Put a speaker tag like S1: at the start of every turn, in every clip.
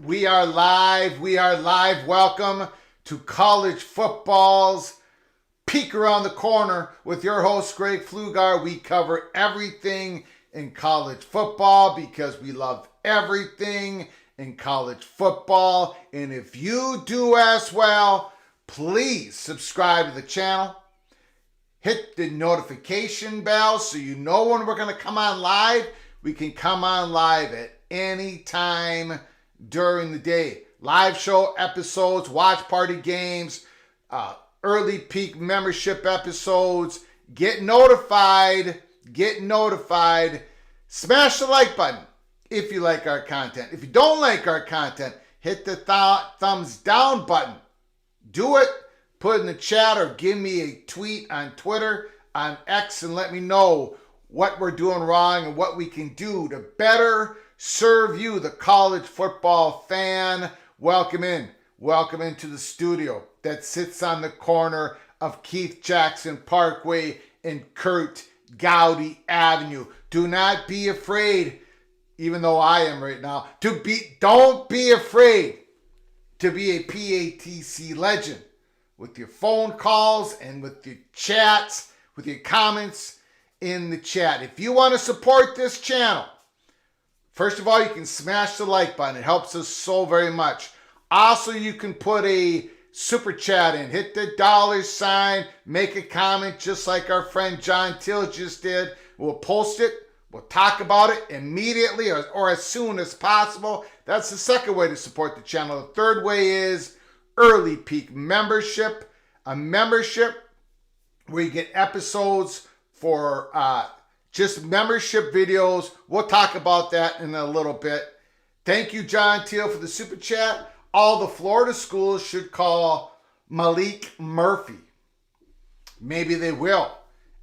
S1: We are live. We are live. Welcome to college football's peek around the corner with your host, Greg Pflugar. We cover everything in college football because we love everything in college football. And if you do as well, please subscribe to the channel. Hit the notification bell so you know when we're going to come on live. We can come on live at any time during the day. Live show episodes, watch party games, early peak membership episodes. Get notified. Get notified. Smash the like button if you like our content. If you don't like our content, hit the thumbs down button. Do it. Put it in the chat or give me a tweet on Twitter, on X, and let me know what we're doing wrong and what we can do to better serve you, the college football fan. Welcome in. Welcome into the studio that sits on the corner of Keith Jackson Parkway and Kurt Gowdy Avenue. Do not be afraid, even though I am right now, don't be afraid to be a PATC legend with your phone calls and with your chats, with your comments in the chat. If you want to support this channel, first of all, you can smash the like button. It helps us so very much. Also, you can put a super chat in. Hit the $sign. Make a comment just like our friend John Till just did. We'll post it. We'll talk about it immediately or as soon as possible. That's the second way to support the channel. The third way is early peak membership. A membership where you get episodes for just membership videos. We'll talk about that in a little bit. Thank you, John Teal, for the super chat. All the Florida schools should call Malik Murphy. Maybe they will.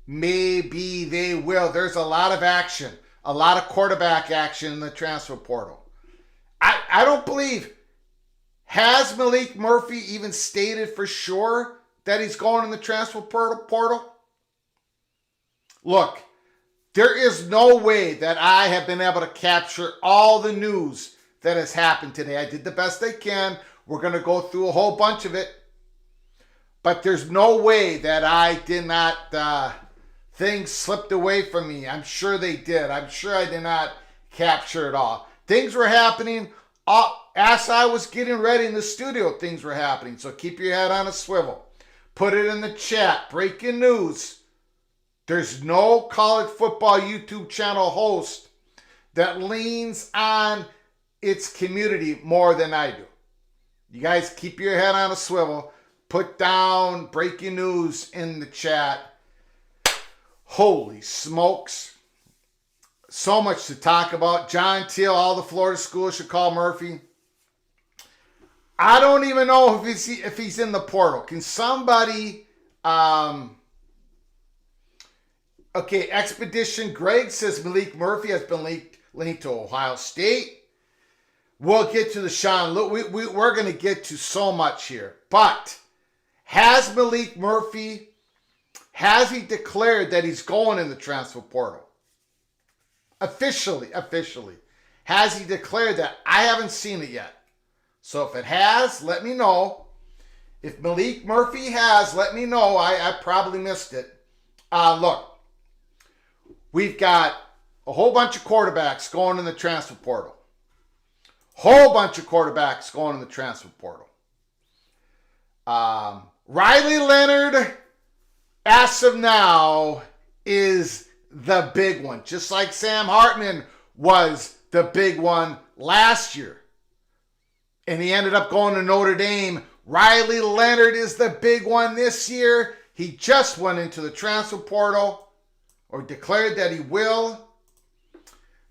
S1: Maybe they will. There's a lot of action a lot of quarterback action in the transfer portal. I don't believe, has Malik Murphy even stated for sure that he's going in the transfer portal? Look, there is no way that I have been able to capture all the news that has happened today. I did the best I can. We're going to go through a whole bunch of it. But there's no way that I did not, things slipped away from me. I'm sure they did. I'm sure I did not capture it all. Things were happening as I was getting ready in the studio. Things were happening. So keep your head on a swivel. Put it in the chat. Breaking news. There's no college football YouTube channel host that leans on its community more than I do. You guys keep your head on a swivel. Put down breaking news in the chat. Holy smokes. So much to talk about. John Teal, all the Florida schools should call Murphy. I don't even know if he's in the portal. Can somebody... Okay, Expedition Greg says Malik Murphy has been linked to Ohio State. We'll get to the Sean. Look, we're going to get to so much here. But has Malik Murphy, has he declared that he's going in the transfer portal? Officially. Has he declared that? I haven't seen it yet. So if it has, let me know. If Malik Murphy has, let me know. I probably missed it. Look, we've got a whole bunch of quarterbacks going in the transfer portal. Whole bunch of quarterbacks going in the transfer portal. Riley Leonard, as of now, is the big one. Just like Sam Hartman was the big one last year. And he ended up going to Notre Dame. Riley Leonard is the big one this year. He just went into the transfer portal, or declared that he will.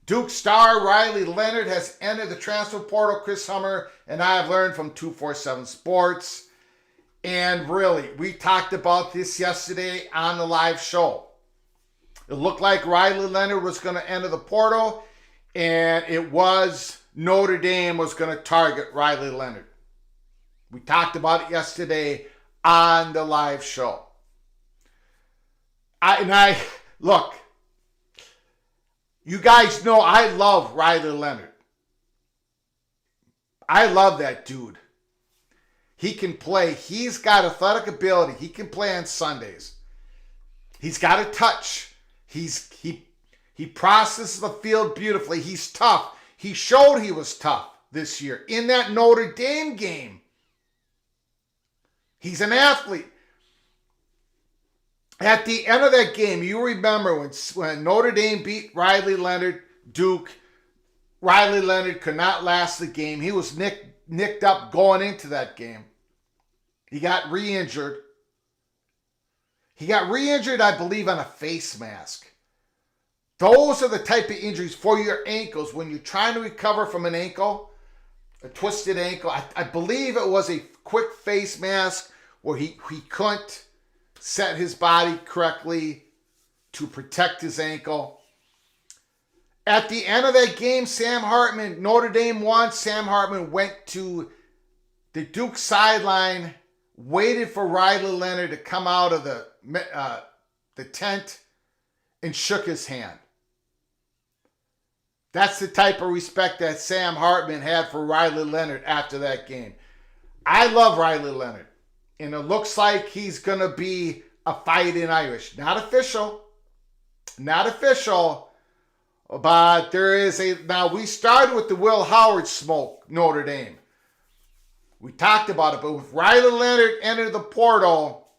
S1: Duke star Riley Leonard has entered the transfer portal. Chris Hummer and I have learned from 247 Sports. And really, we talked about this yesterday on the live show. It looked like Riley Leonard was going to enter the portal, and it was Notre Dame was going to target Riley Leonard. We talked about it yesterday on the live show. Look, you guys know I love Riley Leonard. I love that dude. He can play. He's got athletic ability. He can play on Sundays. He's got a touch. He processes the field beautifully. He's tough. He showed he was tough this year in that Notre Dame game. He's an athlete. At the end of that game, you remember when Notre Dame beat Riley Leonard, Duke, Riley Leonard could not last the game. He was nicked up going into that game. He got re-injured. I believe, on a face mask. Those are the type of injuries for your ankles when you're trying to recover from an ankle, a twisted ankle. I believe it was a quick face mask where he couldn't set his body correctly to protect his ankle. At the end of that game, Sam Hartman, Notre Dame won. Sam Hartman went to the Duke sideline, waited for Riley Leonard to come out of the tent, and shook his hand. That's the type of respect that Sam Hartman had for Riley Leonard after that game. I love Riley Leonard. And it looks like he's going to be a Fighting Irish. Not official, but there is a... Now, we started with the Will Howard smoke, Notre Dame. We talked about it, but with Riley Leonard entered the portal,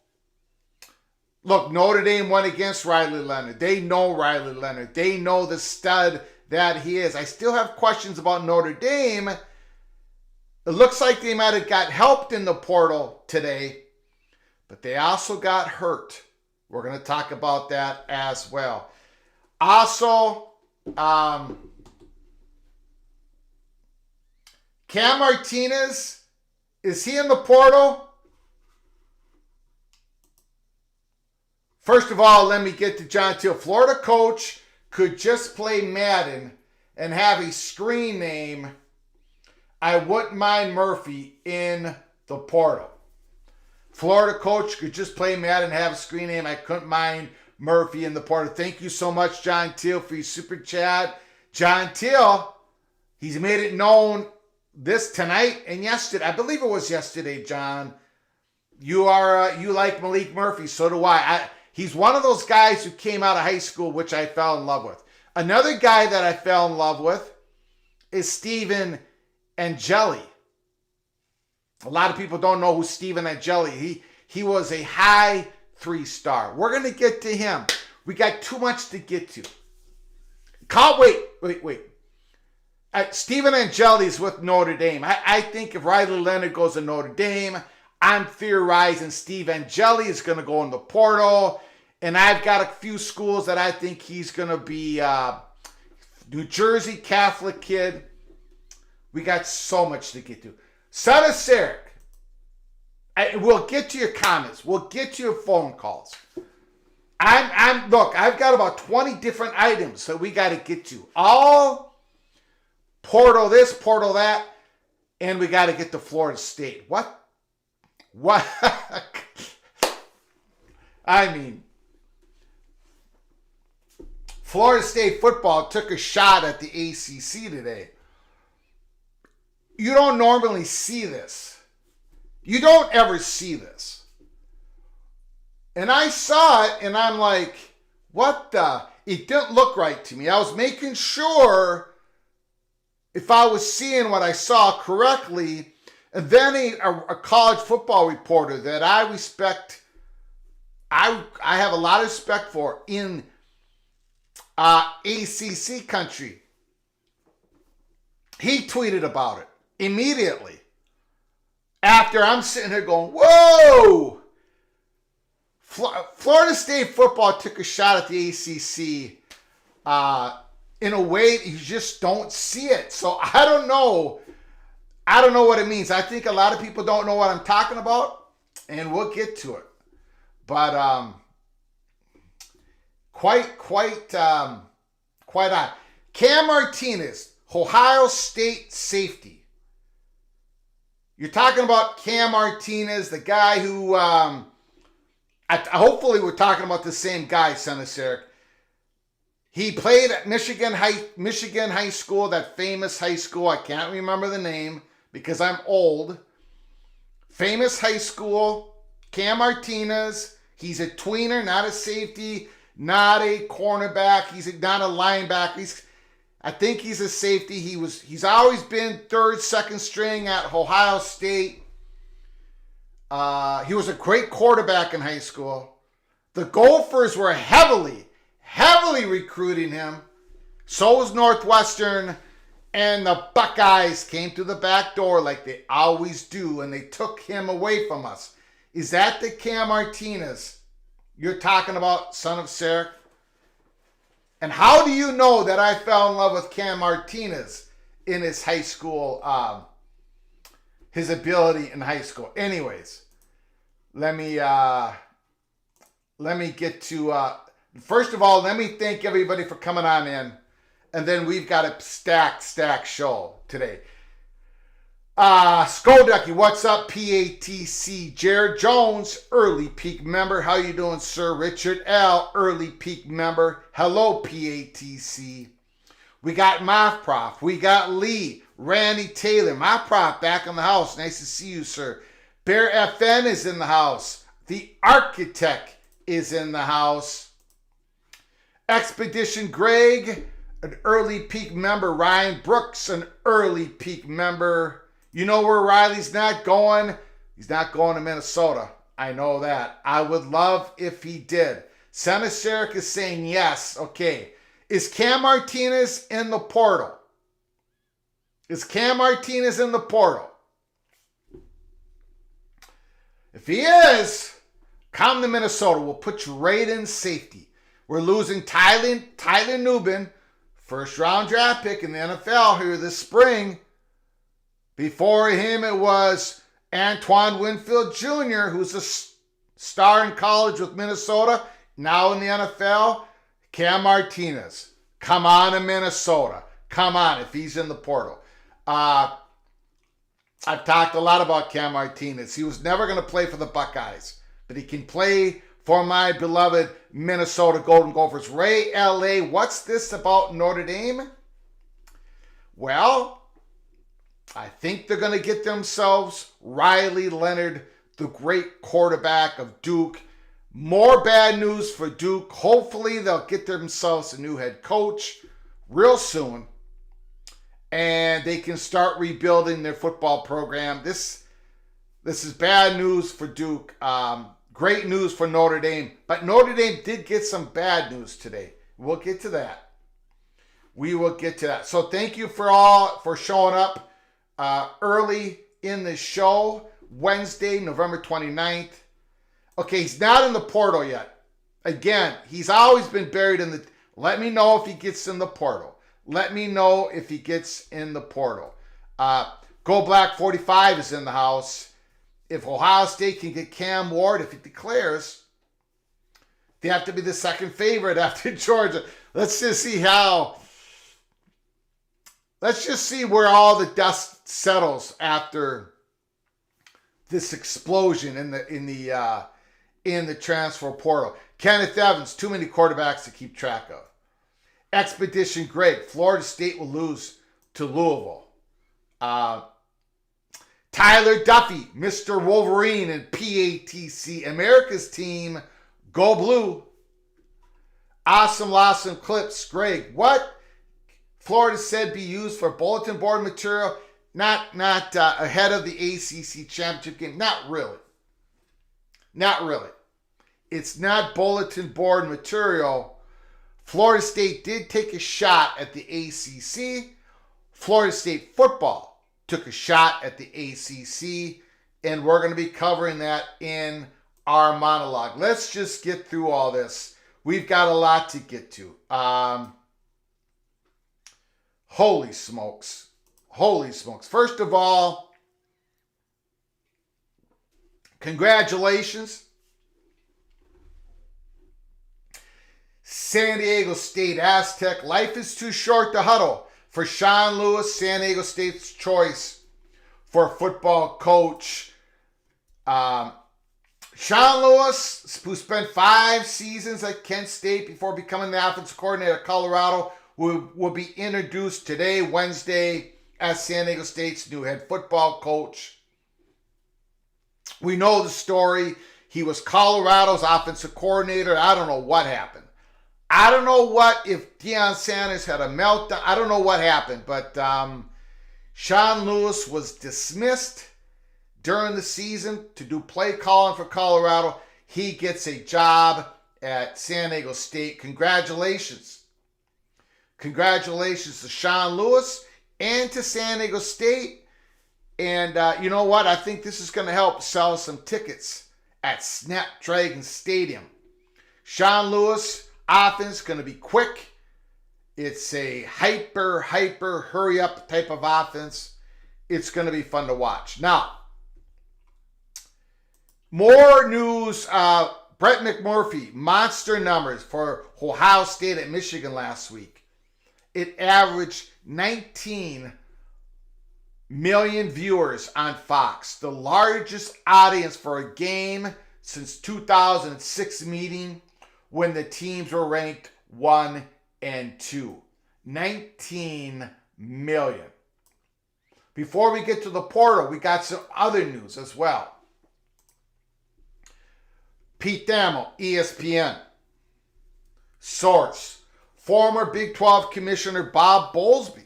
S1: look, Notre Dame went against Riley Leonard. They know Riley Leonard. They know the stud that he is. I still have questions about Notre Dame. It looks like they might have got helped in the portal today, but they also got hurt. We're going to talk about that as well. Also, Cam Martinez, is he in the portal? First of all, let me get to John Teal. Florida coach could just play Madden and have a screen name, I wouldn't mind Murphy in the portal. Florida coach could just play Madden and have a screen name. I couldn't mind Murphy in the portal. Thank you so much, John Teal, for your super chat. John Teal, he's made it known this tonight and yesterday. I believe it was yesterday, John. You like Malik Murphy, so do I. He's one of those guys who came out of high school, which I fell in love with. Another guy that I fell in love with is Steven Angeli. A lot of people don't know who Steven Angeli. He was a high 3-star. We're going to get to him. We got too much to get to. Wait. Steven Angeli is with Notre Dame. I think if Riley Leonard goes to Notre Dame, I'm theorizing Steve Angeli is going to go in the portal. And I've got a few schools that I think he's going to be. New Jersey Catholic kid. We got so much to get to. Son of Sarek. We'll get to your comments. We'll get to your phone calls. Look, I've got about 20 different items that we got to get to. All portal this, portal that, and we got to get to Florida State. What? I mean, Florida State football took a shot at the ACC today. You don't normally see this. You don't ever see this. And I saw it and I'm like, what the? It didn't look right to me. I was making sure if I was seeing what I saw correctly. And then a college football reporter that I respect, I have a lot of respect for in ACC country. He tweeted about it immediately. After I'm sitting here going, whoa! Florida State football took a shot at the ACC in a way that you just don't see it. So I don't know what it means. I think a lot of people don't know what I'm talking about, and we'll get to it. But quite odd. Cam Martinez, Ohio State safety. You're talking about Cam Martinez, the guy who, hopefully we're talking about the same guy, Son of Sarek. He played at Michigan High School, that famous high school. I can't remember the name because I'm old. Famous high school, Cam Martinez. He's a tweener, not a safety, not a cornerback. He's not a linebacker. I think he's a safety. He's always been third, second string at Ohio State. He was a great quarterback in high school. The Gophers were heavily recruiting him. So was Northwestern. And the Buckeyes came through the back door like they always do, and they took him away from us. Is that the Cam Martinez you're talking about, Son of Sarek? And how do you know that I fell in love with Cam Martinez in his high school, his ability in high school? Anyways, let me get to, first of all, let me thank everybody for coming on in. And then we've got a stack show today. Skoducky, what's up? PATC. Jared Jones, early peak member. How you doing, sir? Richard L., early peak member. Hello, PATC. We got Moth Prof. We got Lee. Randy Taylor. Moth Prof back in the house. Nice to see you, sir. Bear FN is in the house. The Architect is in the house. Expedition Greg, an early peak member. Ryan Brooks, an early peak member. You know where Riley's not going? He's not going to Minnesota. I know that. I would love if he did. Son of Sarek is saying yes. Okay. Is Cam Martinez in the portal? Is Cam Martinez in the portal? If he is, come to Minnesota. We'll put you right in safety. We're losing Tyler Nubin, first round draft pick in the NFL here this spring. Before him, it was Antoine Winfield Jr., who's a star in college with Minnesota, now in the NFL. Cam Martinez. Come on to Minnesota. Come on if he's in the portal. I've talked a lot about Cam Martinez. He was never going to play for the Buckeyes, but he can play for my beloved Minnesota Golden Gophers. Ray L.A., what's this about Notre Dame? Well, I think they're going to get themselves Riley Leonard, the great quarterback of Duke. More bad news for Duke. Hopefully they'll get themselves a new head coach real soon, and they can start rebuilding their football program. This is bad news for Duke. Great news for Notre Dame. But Notre Dame did get some bad news today. We'll get to that. We will get to that. So thank you for showing up early in the show. Wednesday, November 29th. Okay, he's not in the portal yet. Again, he's always been buried in the... Let me know if he gets in the portal. Let me know if he gets in the portal. Go Black 45 is in the house. If Ohio State can get Cam Ward, if he declares, they have to be the second favorite after Georgia. Let's just see where all the dust settles after this explosion in the transfer portal. Kenneth Evans, too many quarterbacks to keep track of. Expedition Greg, Florida State will lose to Louisville. Tyler Duffy, Mr. Wolverine and PATC, America's team, go blue. Awesome clips, Greg. What Florida said be used for bulletin board material? Not ahead of the ACC championship game. Not really. It's not bulletin board material. Florida State did take a shot at the ACC. Florida State football took a shot at the ACC, and we're going to be covering that in our monologue. Let's just get through all this. We've got a lot to get to. Holy smokes. First of all, congratulations. San Diego State Aztec. Life is too short to huddle. For Sean Lewis, San Diego State's choice for football coach. Sean Lewis, who spent 5 seasons at Kent State before becoming the offensive coordinator at Colorado, will be introduced today, Wednesday, as San Diego State's new head football coach. We know the story. He was Colorado's offensive coordinator. I don't know what happened. I don't know if Deion Sanders had a meltdown. I don't know what happened, but Sean Lewis was dismissed during the season to do play calling for Colorado. He gets a job at San Diego State. Congratulations. Congratulations to Sean Lewis and to San Diego State. And you know what? I think this is going to help sell some tickets at Snapdragon Stadium. Sean Lewis, offense going to be quick. It's a hyper, hurry up type of offense. It's going to be fun to watch. Now, more news. Brett McMurphy, monster numbers for Ohio State at Michigan last week. It averaged 19 million viewers on Fox, the largest audience for a game since 2006 meeting when the teams were ranked 1 and 2. 19 million. Before we get to the portal, we got some other news as well. Pete Thamel, ESPN. Source: former Big 12 Commissioner Bob Bowlesby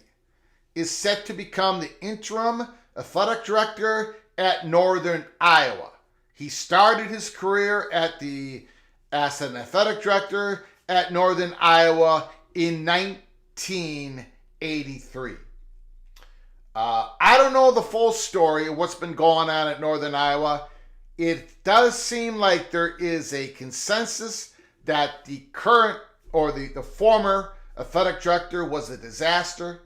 S1: is set to become the interim athletic director at Northern Iowa. He started his career as an athletic director at Northern Iowa in 1983. I don't know the full story of what's been going on at Northern Iowa. It does seem like there is a consensus that the current or the former athletic director was a disaster.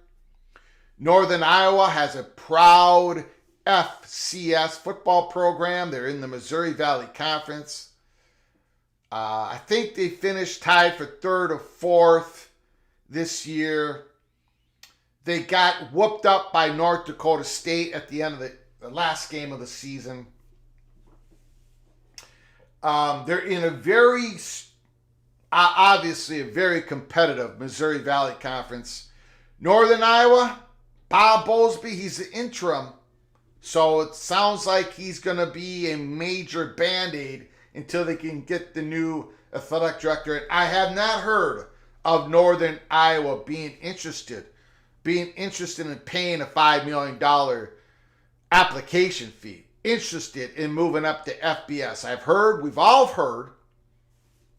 S1: Northern Iowa has a proud FCS football program. They're in the Missouri Valley Conference. I think they finished tied for 3rd or 4th this year. They got whooped up by North Dakota State at the end of the last game of the season. They're in a obviously a very competitive Missouri Valley Conference. Northern Iowa, Bob Bowlesby, he's the interim. So it sounds like he's going to be a major Band-Aid until they can get the new athletic director. And I have not heard of Northern Iowa being interested in paying a $5 million application fee, interested in moving up to FBS. We've all heard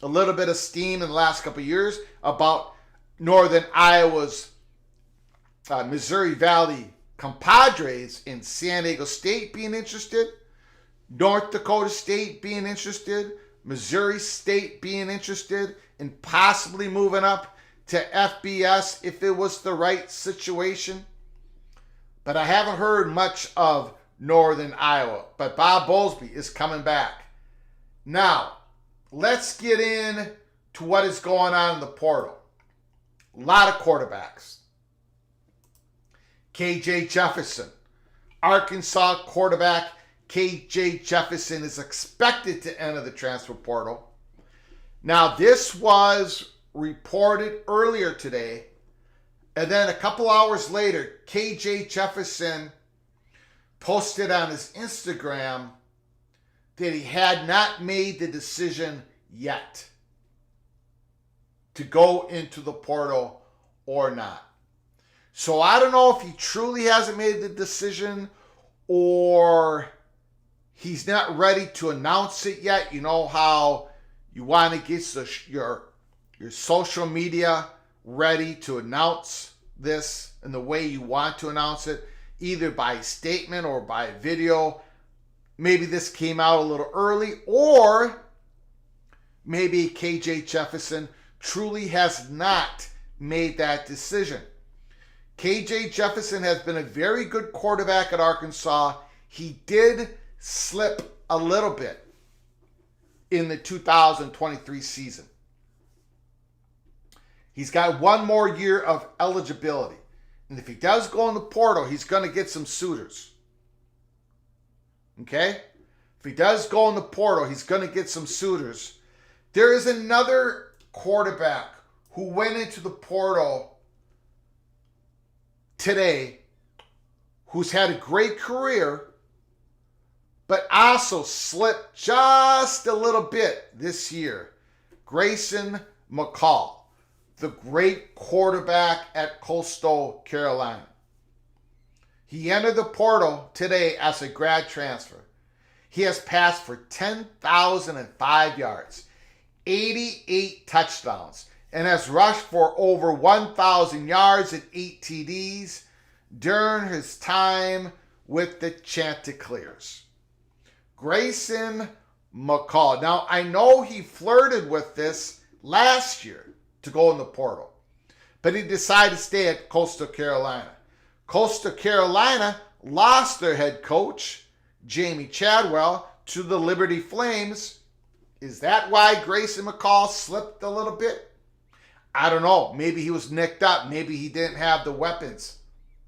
S1: a little bit of steam in the last couple of years about Northern Iowa's Missouri Valley compadres in San Diego State being interested, North Dakota State being interested, Missouri State being interested in possibly moving up to FBS if it was the right situation. But I haven't heard much of Northern Iowa. But Bob Bowlesby is coming back. Now, let's get in to what is going on in the portal. A lot of quarterbacks. KJ Jefferson, Arkansas quarterback KJ Jefferson is expected to enter the transfer portal. Now, this was reported earlier today, and then a couple hours later, KJ Jefferson posted on his Instagram that he had not made the decision yet to go into the portal or not. So I don't know if he truly hasn't made the decision or he's not ready to announce it yet. You know how you want to get your social media ready to announce this in the way you want to announce it, either by statement or by video. Maybe this came out a little early, or maybe KJ Jefferson truly has not made that decision. KJ Jefferson has been a very good quarterback at Arkansas. He did slip a little bit in the 2023 season. He's got one more year of eligibility. And if he does go in the portal, he's going to get some suitors. Okay? If he does go in the portal, he's going to get some suitors. There is another quarterback who went into the portal today who's had a great career, but also slipped just a little bit this year. Grayson McCall, the great quarterback at Coastal Carolina. He entered the portal today as a grad transfer. He has passed for 10,005 yards, 88 touchdowns, and has rushed for over 1,000 yards and 8 TDs during his time with the Chanticleers. Grayson McCall. Now, I know he flirted with this last year to go in the portal, but he decided to stay at Coastal Carolina. Coastal Carolina lost their head coach, Jamie Chadwell, to the Liberty Flames. Is that why Grayson McCall slipped a little bit? I don't know. Maybe he was nicked up. Maybe he didn't have the weapons.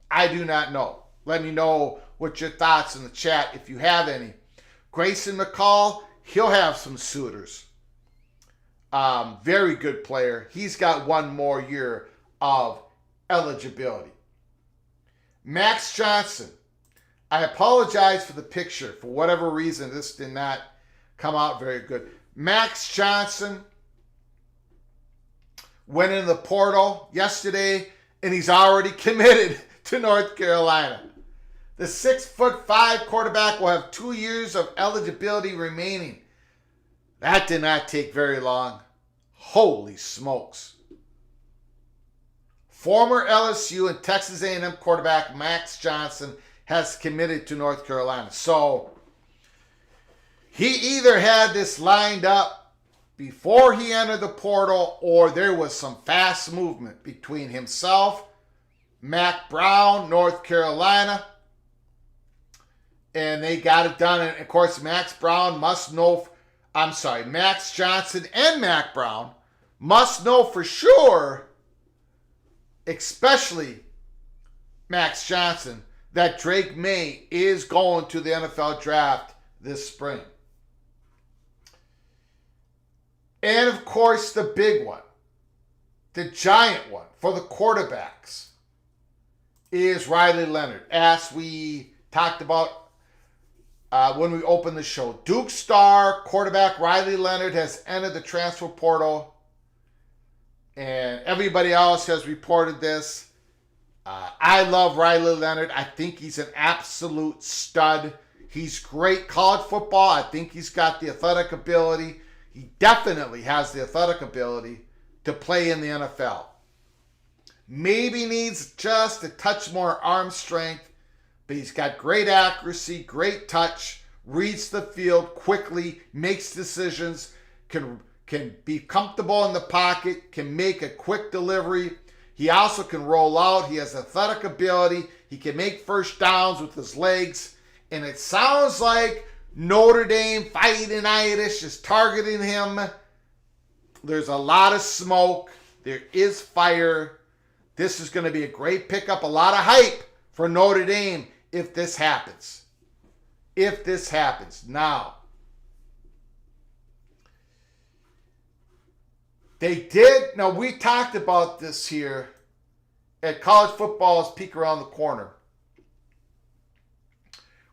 S1: I do not know. Let me know what your thoughts in the chat if you have any. Grayson McCall, he'll have some suitors. Very good player. He's got one more year of eligibility. Max Johnson. I apologize for the picture. For whatever reason, this did not come out very good. Max Johnson went in the portal yesterday, and he's already committed to North Carolina. The 6'5" quarterback will have 2 years of eligibility remaining. That did not take very long. Holy smokes. Former LSU and Texas A&M quarterback Max Johnson has committed to North Carolina. So he either had this lined up before he entered the portal, or there was some fast movement between himself, Mac Brown, North Carolina, and they got it done. And of course, Max Johnson and Mac Brown must know for sure especially Max Johnson, that Drake May is going to the NFL draft this spring. And of course, the big one, the giant one for the quarterbacks, is Riley Leonard. As we talked about when we opened the show, Duke star quarterback Riley Leonard has entered the transfer portal, and everybody else has reported this. I love Riley Leonard. I think he's an absolute stud. He's great college football. I think he's got the athletic ability. He definitely has the athletic ability to play in the NFL. Maybe needs just a touch more arm strength, but he's got great accuracy, great touch, reads the field quickly, makes decisions, can be comfortable in the pocket, can make a quick delivery. He also can roll out. He has athletic ability. He can make first downs with his legs. And it sounds like Notre Dame fighting-itis is targeting him. There's a lot of smoke. There is fire. This is going to be a great pickup. A lot of hype for Notre Dame if this happens. If this happens. Now, they did. Now, we talked about this here at College Football's Peek Around the Corner.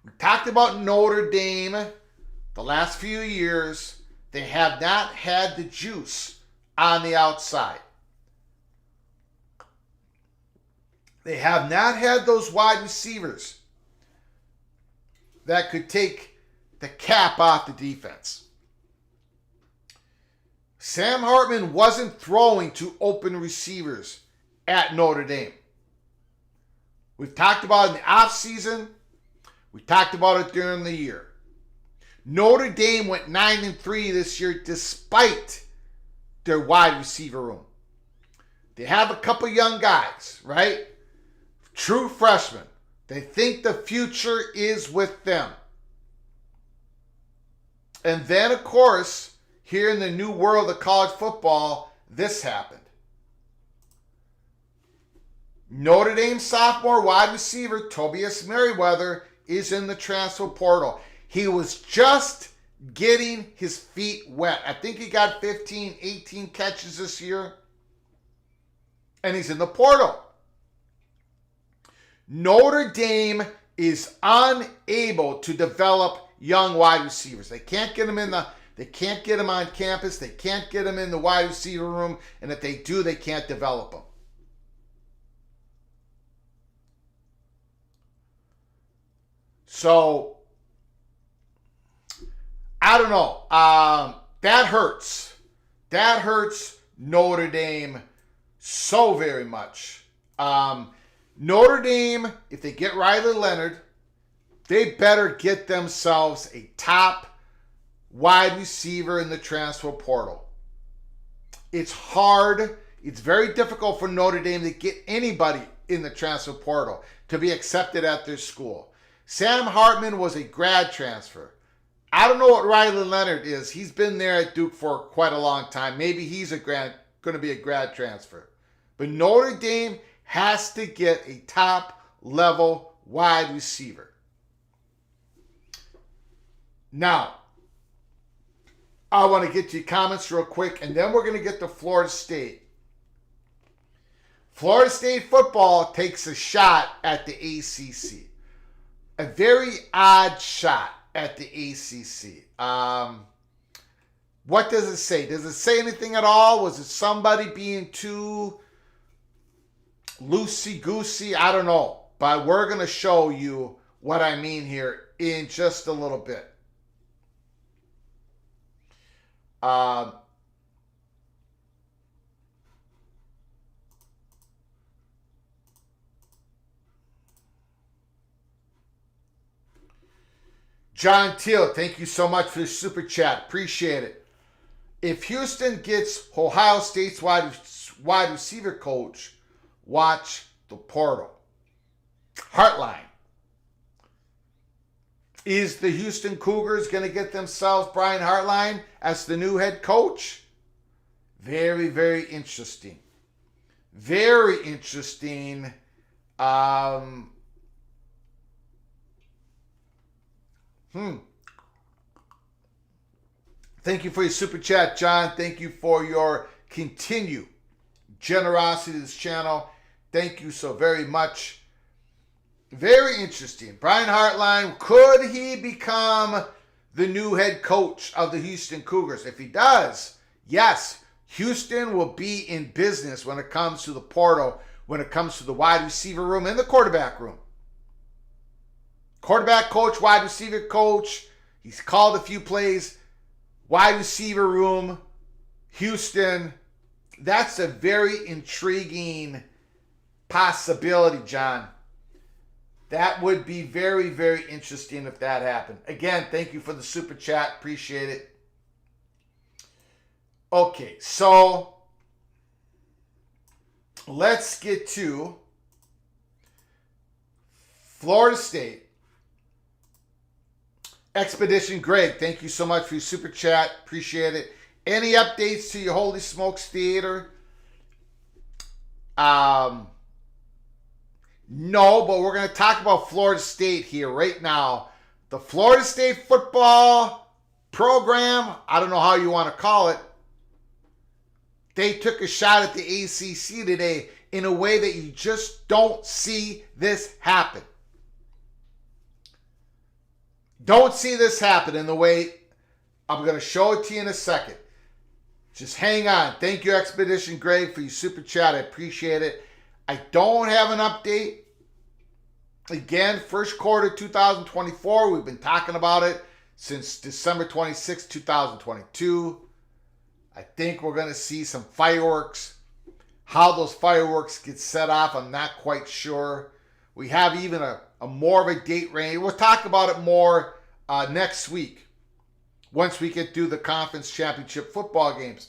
S1: We talked about Notre Dame the last few years. They have not had the juice on the outside. They have not had those wide receivers that could take the cap off the defense. Sam Hartman wasn't throwing to open receivers at Notre Dame. We've talked about it in the offseason. We talked about it during the year. Notre Dame went 9-3 this year despite their wide receiver room. They have a couple young guys, right? True freshmen. They think the future is with them. And then, of course, here in the new world of college football, this happened. Notre Dame sophomore wide receiver Tobias Merriweather is in the transfer portal. He was just getting his feet wet. I think he got 15, 18 catches this year. And he's in the portal. Notre Dame is unable to develop young wide receivers. They can't get them on campus. They can't get them in the wide receiver room. And if they do, they can't develop them. So, I don't know. That hurts. That hurts Notre Dame so very much. Notre Dame, if they get Riley Leonard, they better get themselves a top wide receiver in the transfer portal. It's hard. It's very difficult for Notre Dame to get anybody in the transfer portal to be accepted at their school. Sam Hartman was a grad transfer. I don't know what Riley Leonard is. He's been there at Duke for quite a long time. Maybe he's going to be a grad transfer. But Notre Dame has to get a top-level wide receiver. Now, I want to get to your comments real quick, and then we're going to get to Florida State. Florida State football takes a shot at the ACC. A very odd shot at the ACC. What does it say? Does it say anything at all? Was it somebody being too loosey-goosey? I don't know. But we're going to show you what I mean here in just a little bit. John Teal, thank you so much for the super chat. Appreciate it. If Houston gets Ohio State's wide receiver coach, watch the portal. Heartline. Is the Houston Cougars going to get themselves Brian Hartline as the new head coach? Very, very interesting. Very interesting. Thank you for your super chat, John. Thank you for your continued generosity to this channel. Thank you so very much. Very interesting. Brian Hartline, could he become the new head coach of the Houston Cougars? If he does, yes, Houston will be in business when it comes to the portal, when it comes to the wide receiver room and the quarterback room. Quarterback coach, wide receiver coach. He's called a few plays. Wide receiver room, Houston. That's a very intriguing possibility, John. That would be very, very interesting if that happened. Again, thank you for the super chat. Appreciate it. Okay, so let's get to Florida State. Expedition Greg, thank you so much for your super chat. Appreciate it. Any updates to your Holy Smokes Theater? No, but we're going to talk about Florida State here right now. The Florida State football program, I don't know how you want to call it, they took a shot at the ACC today in a way that you just don't see this happen. Don't see this happen in the way I'm going to show it to you in a second. Just hang on. Thank you, Expedition Greg, for your super chat. I appreciate it. I don't have an update. Again, first quarter 2024. We've been talking about it since December 26, 2022. I think we're going to see some fireworks. How those fireworks get set off, I'm not quite sure. We have even a more of a date range. We'll talk about it more next week once we get through the conference championship football games.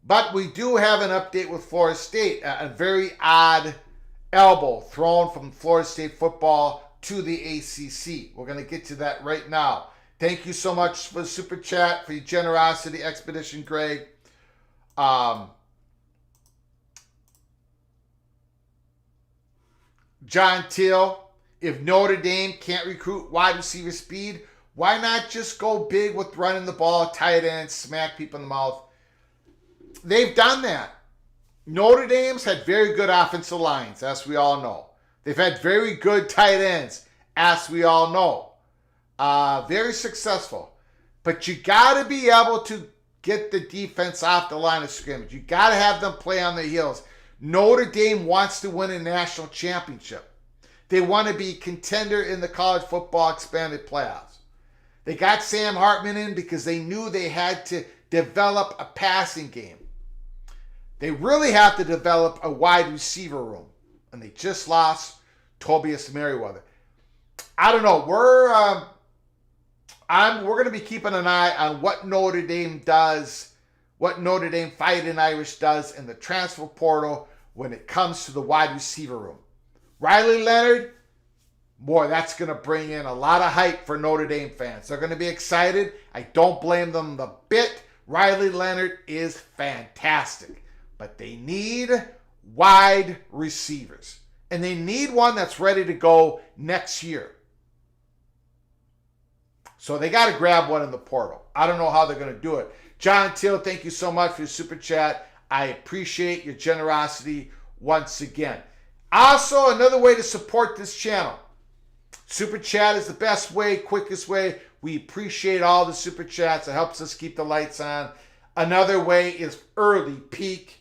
S1: But we do have an update with Florida State. A very odd elbow thrown from Florida State football to the ACC. We're going to get to that right now. Thank you so much for the super chat, for your generosity, Expedition Greg. John Till, if Notre Dame can't recruit wide receiver speed, why not just go big with running the ball, tight ends, smack people in the mouth? They've done that. Notre Dame's had very good offensive lines, as we all know. They've had very good tight ends, as we all know. Very successful. But you got to be able to get the defense off the line of scrimmage. You got to have them play on their heels. Notre Dame wants to win a national championship. They want to be contender in the college football expanded playoffs. They got Sam Hartman in because they knew they had to develop a passing game. They really have to develop a wide receiver room. And they just lost Tobias Merriweather. I don't know. We're going to be keeping an eye on what Notre Dame does, what Notre Dame Fighting Irish does in the transfer portal when it comes to the wide receiver room. Riley Leonard, boy, that's going to bring in a lot of hype for Notre Dame fans. They're going to be excited. I don't blame them the bit. Riley Leonard is fantastic. But they need wide receivers. And they need one that's ready to go next year. So they got to grab one in the portal. I don't know how they're going to do it. John Till, thank you so much for your super chat. I appreciate your generosity once again. Also, another way to support this channel. Super chat is the best way, quickest way. We appreciate all the super chats. It helps us keep the lights on. Another way is early peak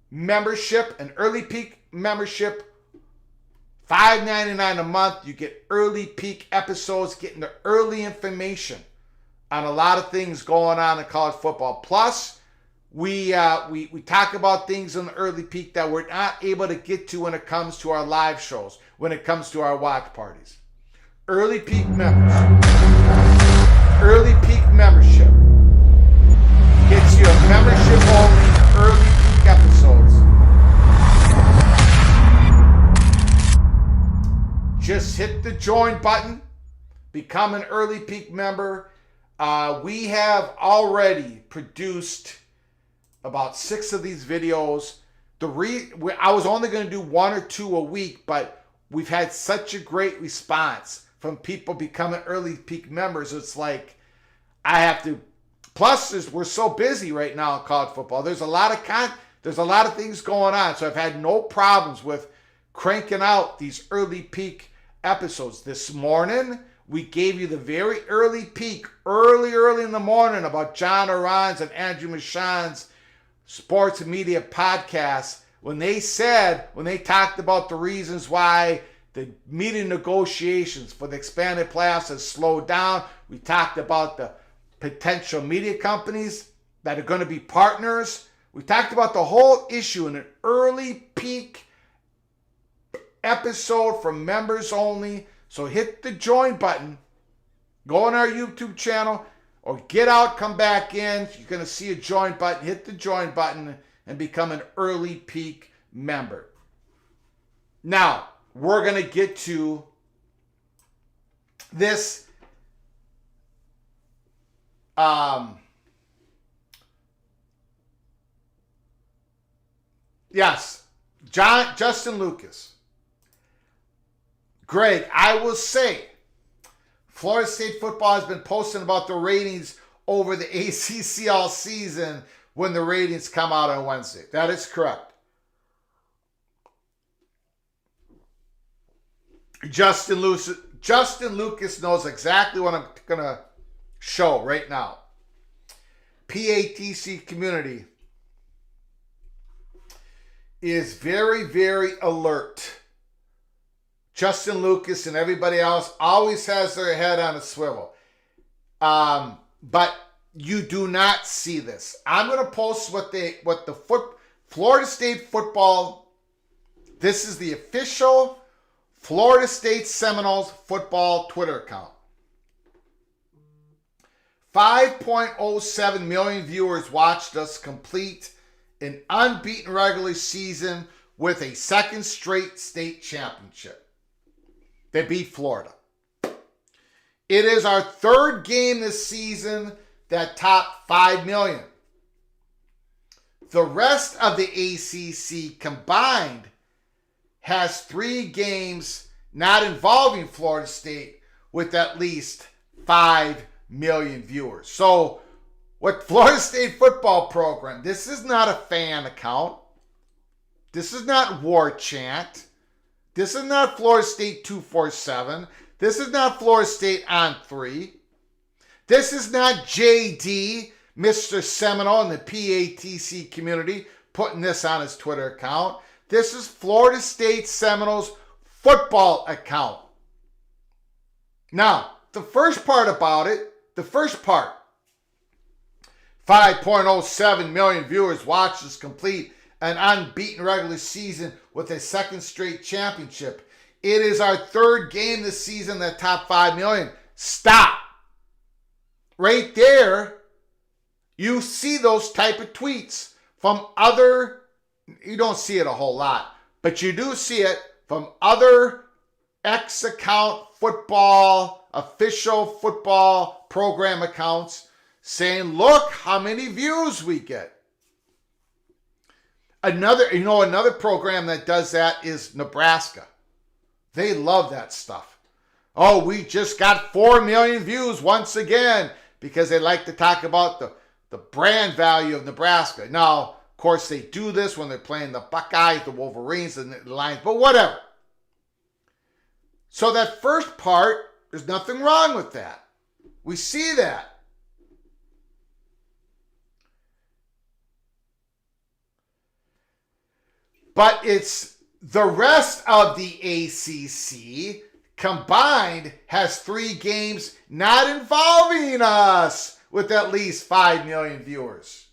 S1: membership. An early peak membership, $5.99 a month. You get early peak episodes, getting the early information on a lot of things going on in college football. Plus, we talk about things in the early peak that we're not able to get to when it comes to our live shows, when it comes to our watch parties. Early peak members. Early peak membership gets you a membership only early peak episodes. Just hit the join button, become an early peak member. We have already produced about 6 of these videos I was only going to do 1 or 2 a week, but we've had such a great response from people becoming early peak members. It's like I have to. Plus, we're so busy right now in college football. There's a lot of things going on, so I've had no problems with cranking out these early peak episodes. This morning, we gave you the very early peak, early in the morning, about John Oran's and Andrew Michon's sports media podcast, when they talked about the reasons why the meeting negotiations for the expanded playoffs has slowed down. We talked about the potential media companies that are going to be partners. We talked about the whole issue in an early peak episode for members only. So hit the join button, go on our YouTube channel, or get out, come back in. You're going to see a join button. Hit the join button and become an early peak member. Now, we're going to get to this. Yes, Justin Lucas. Greg, I will say, Florida State football has been posting about the ratings over the ACC all season when the ratings come out on Wednesday. That is correct. Justin Lucas knows exactly what I'm going to show right now. PATC community is very, very alert. Justin Lucas and everybody else always has their head on a swivel. But you do not see this. I'm going to post Florida State football. This is the official Florida State Seminoles football Twitter account. 5.07 million viewers watched us complete an unbeaten regular season with a second straight state championship. They beat Florida. It is our third game this season that topped 5 million. The rest of the ACC combined has 3 games not involving Florida State with at least 5 million viewers. So, what Florida State football program, this is not a fan account. This is not War Chant. This is not Florida State 247. This is not Florida State on 3. This is not JD, Mr. Seminole in the PATC community, putting this on his Twitter account. This is Florida State Seminoles football account. Now, the first part about it, 5.07 million viewers watched us complete an unbeaten regular season with a second straight championship. It is our third game this season that topped 5 million. Stop. Right there, you see those type of tweets from other, you don't see it a whole lot, but you do see it from other X account football, official football program accounts saying, look how many views we get. Another program that does that is Nebraska. They love that stuff. Oh, we just got 4 million views once again, because they like to talk about the brand value of Nebraska. Now, of course, they do this when they're playing the Buckeyes, the Wolverines, and the Lions, but whatever. So that first part, there's nothing wrong with that. We see that. But it's the rest of the ACC combined has 3 games not involving us with at least 5 million viewers.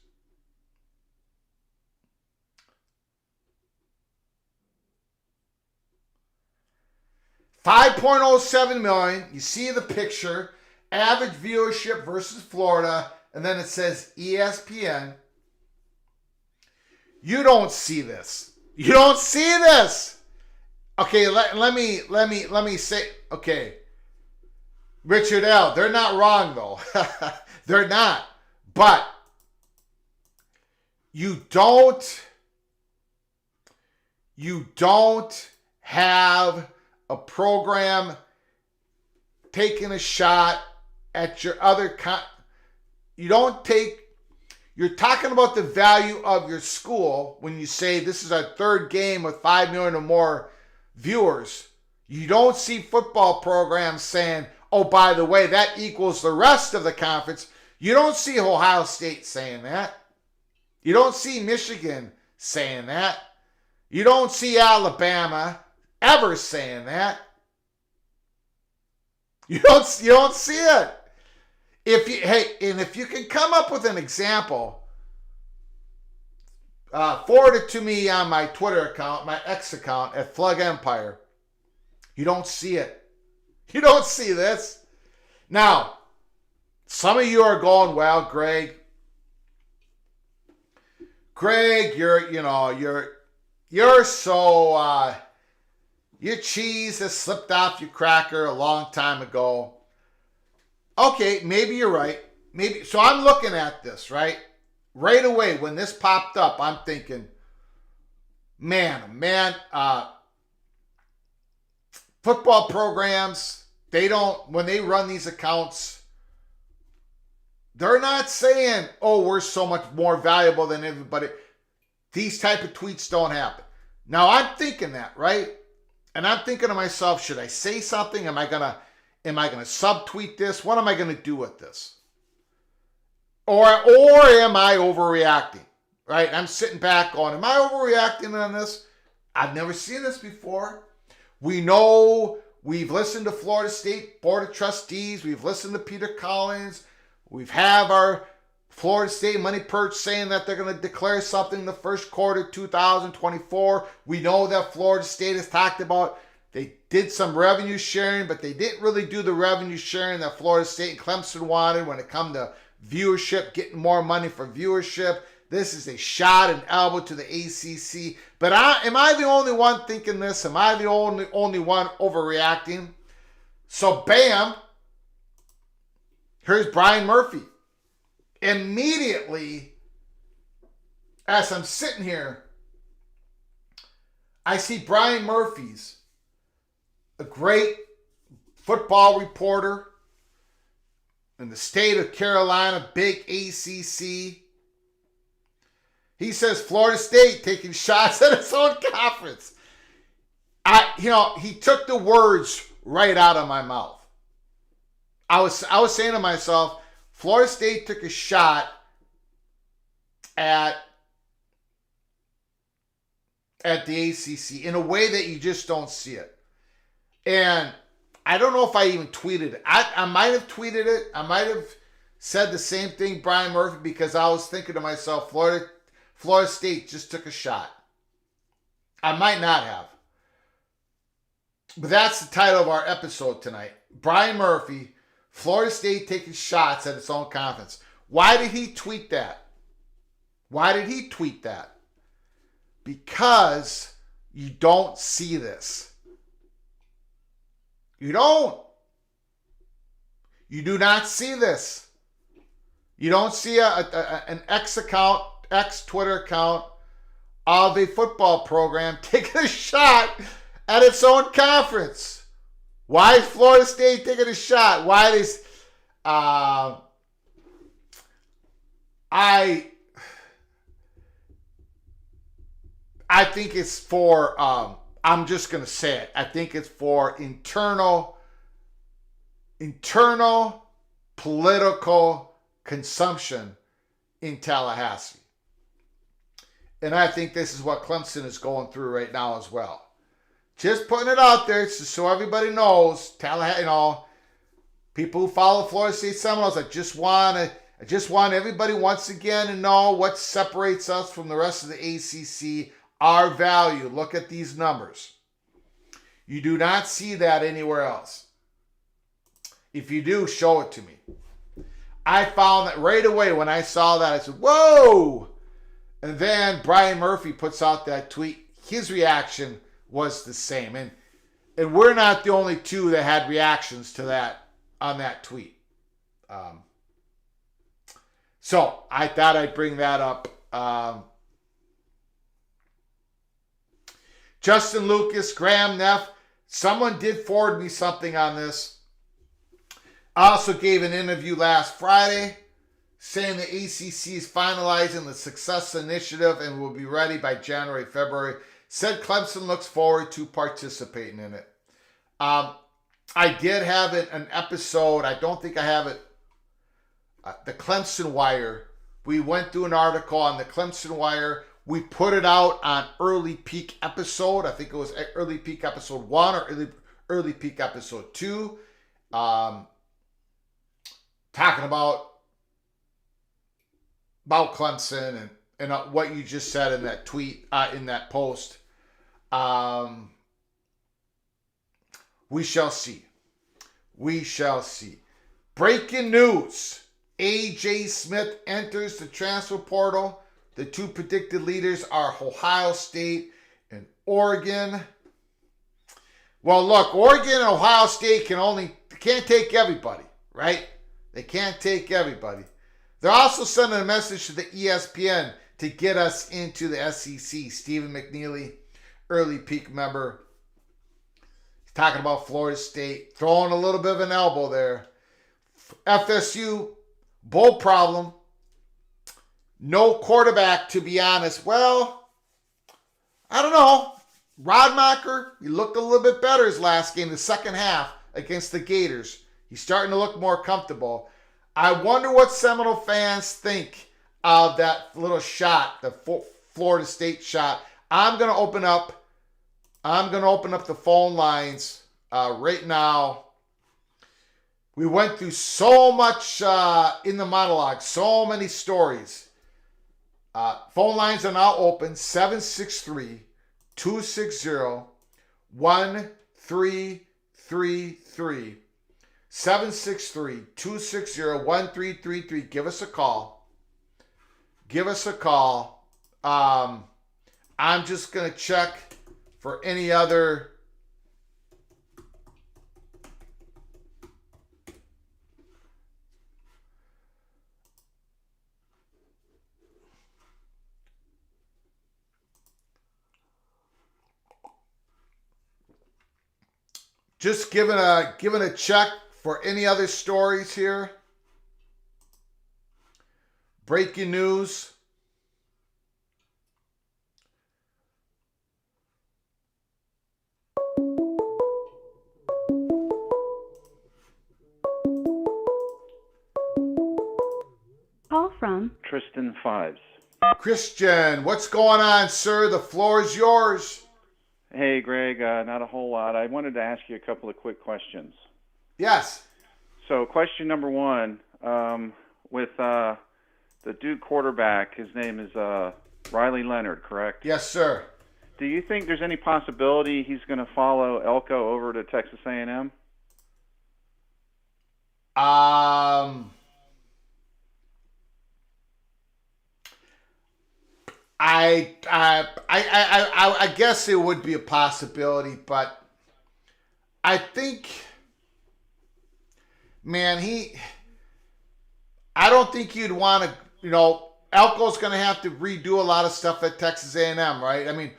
S1: $5.07 million. You see the picture. Average viewership versus Florida. And then it says ESPN. You don't see this. You don't see this. Okay, let me say, okay. Richard L., they're not wrong though. They're not. But you don't you don't have a program taking a shot at your other you're talking about the value of your school when you say this is our third game with 5 million or more viewers. You don't see football programs saying, oh, by the way, that equals the rest of the conference. You don't see Ohio State saying that. You don't see Michigan saying that. You don't see Alabama ever saying that. You don't see it. If you can come up with an example, forward it to me on my Twitter account, my X account at Flug Empire. You don't see it. You don't see this. Now, some of you are going, well, Greg, you're so your cheese has slipped off your cracker a long time ago. Okay, maybe you're right. Maybe so. I'm looking at this right away when this popped up. I'm thinking, man, football programs, when they run these accounts, they're not saying, oh, we're so much more valuable than everybody. These type of tweets don't happen. Now I'm thinking that, right? And I'm thinking to myself, should I say something? Am I gonna subtweet this? What am I gonna do with this? Or am I overreacting? Right? I'm sitting back going, am I overreacting on this? I've never seen this before. We know we've listened to Florida State Board of Trustees. We've listened to Peter Collins. We've have our Florida State Money Perch saying that they're going to declare something in the first quarter 2024. We know that Florida State has talked about they did some revenue sharing, but they didn't really do the revenue sharing that Florida State and Clemson wanted when it come to viewership, getting more money for viewership. This is a shot and elbow to the ACC. But am I the only one thinking this? Am I the only one overreacting? So bam, here's Brian Murphy. Immediately, as I'm sitting here, I see Brian Murphy's a great football reporter in the state of Carolina, big ACC. He says Florida State taking shots at its own conference. He took the words right out of my mouth. I was saying to myself, Florida State took a shot at the ACC in a way that you just don't see it. And I don't know if I even tweeted it. I might have tweeted it. I might have said the same thing, Brian Murphy, because I was thinking to myself, Florida State just took a shot. I might not have. But that's the title of our episode tonight. Brian Murphy, Florida State taking shots at its own conference. Why did he tweet that? Because you don't see this. You don't. You do not see this. You don't see an X Twitter account of a football program taking a shot at its own conference. Why is Florida State taking a shot? Why is I think it's for I'm just going to say it. I think it's for internal political consumption in Tallahassee. And I think this is what Clemson is going through right now as well. Just putting it out there so everybody knows, Tallahassee, people who follow Florida State Seminoles, I just want everybody once again to know what separates us from the rest of the ACC. Our value. Look at these numbers. You do not see that anywhere else. If you do, show it to me. I found that right away when I saw that. I said, whoa! And then Brian Murphy puts out that tweet. His reaction was the same. And we're not the only two that had reactions to that on that tweet. So I thought I'd bring that up. Justin Lucas, Graham Neff. Someone did forward me something on this. I also gave an interview last Friday saying the ACC is finalizing the Success Initiative and will be ready by January, February. Said Clemson looks forward to participating in it. I did have an episode. I don't think I have it. The Clemson Wire. We went through an article on the Clemson Wire. We put it out on Early Peak episode. I think it was Early Peak episode 1 or Early Peak episode 2. Talking about Clemson and what you just said in that tweet, in that post. We shall see. We shall see. Breaking news. A.J. Smith enters the transfer portal. The two predicted leaders are Ohio State and Oregon. Well, look, Oregon and Ohio State can't take everybody, right? They can't take everybody. They're also sending a message to the ESPN to get us into the SEC. Stephen McNeely, Early Peak member, he's talking about Florida State, throwing a little bit of an elbow there. FSU, bowl problem. No quarterback, to be honest. Well, I don't know. Rodmacher, he looked a little bit better his last game, the second half against the Gators. He's starting to look more comfortable. I wonder what Seminole fans think of that little shot, the Florida State shot. I'm going to open up the phone lines right now. We went through so much in the monologue, so many stories. Phone lines are now open, 763-260-1333. 763-260-1333. Give us a call. I'm just going to check for any other... Just giving a check for any other stories here. Breaking news.
S2: Call from
S3: Tristan Fives.
S1: Christian, what's going on, sir? The floor is yours.
S3: Hey, Greg, not a whole lot. I wanted to ask you a couple of quick questions.
S1: Yes.
S3: So question number one, with the Duke quarterback, his name is Riley Leonard, correct?
S1: Yes, sir.
S3: Do you think there's any possibility he's going to follow Elko over to Texas A&M?
S1: I guess it would be a possibility, but I think, man, I don't think you'd want to, Elko's going to have to redo a lot of stuff at Texas A&M, right? I mean,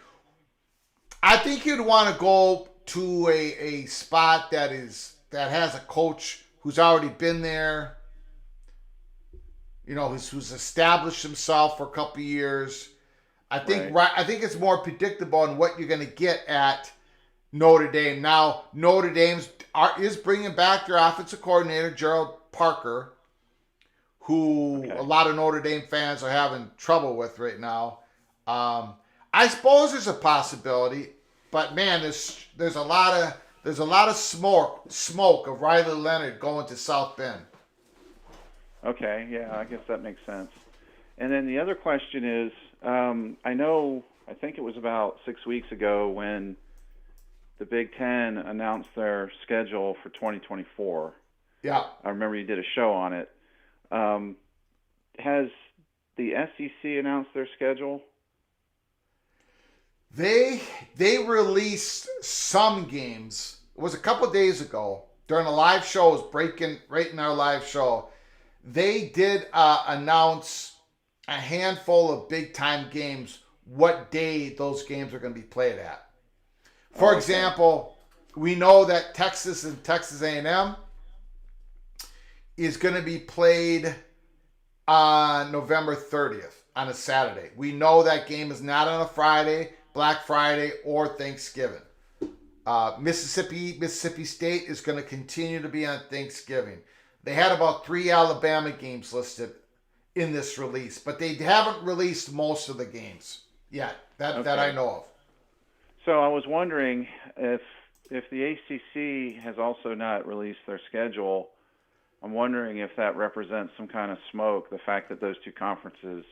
S1: I think you'd want to go to a spot that has a coach who's already been there, who's established himself for a couple of years. I think it's more predictable on what you're going to get at Notre Dame. Now, Notre Dame is bringing back their offensive coordinator, Gerald Parker, who a lot of Notre Dame fans are having trouble with right now. I suppose there's a possibility, but man, there's a lot of smoke of Riley Leonard going to South Bend. Okay,
S3: yeah, I guess that makes sense. And then the other question is, I think it was about 6 weeks ago when the Big Ten announced their schedule for 2024.
S1: Yeah.
S3: I remember you did a show on it. Has the SEC announced their schedule?
S1: They released some games. It was a couple days ago during a live show. It was breaking right in our live show. They did announce a handful of big-time games, what day those games are going to be played at. For
S3: Okay.
S1: example, we know that Texas and Texas A&M is going to be played on November 30th on a Saturday. We know that game is not on a Friday, Black Friday, or Thanksgiving. Mississippi State is going to continue to be on Thanksgiving. They had about 3 Alabama games listed in this release, but they haven't released most of the games yet that I know of.
S3: So I was wondering if the ACC has also not released their schedule. I'm wondering if that represents some kind of smoke, the fact that those two conferences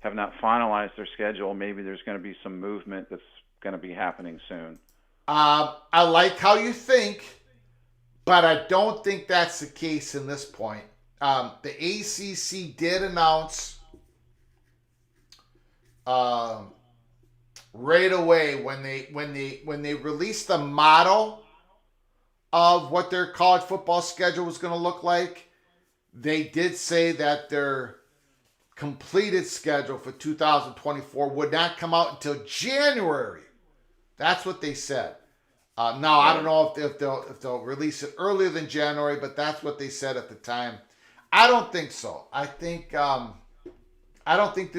S3: have not finalized their schedule. Maybe there's going to be some movement that's going to be happening soon.
S1: I like how you think, but I don't think that's the case in this point. The ACC did announce right away when they released the model of what their college football schedule was going to look like. They did say that their completed schedule for 2024 would not come out until January. That's what they said. Now I don't know if they'll release it earlier than January, but that's what they said at the time. I don't think so. I don't think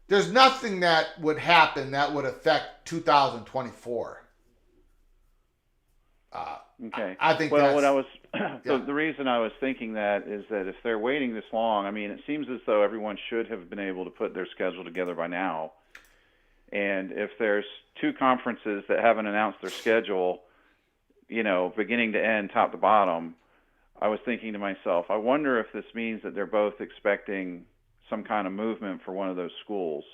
S1: there's nothing that would happen that would affect 2024.
S3: Okay.
S1: I think
S3: the reason I was thinking that is that if they're waiting this long, I mean, it seems as though everyone should have been able to put their schedule together by now. And if there's two conferences that haven't announced their schedule, beginning to end, top to bottom, I was thinking to myself, I wonder if this means that they're both expecting some kind of movement for one of those schools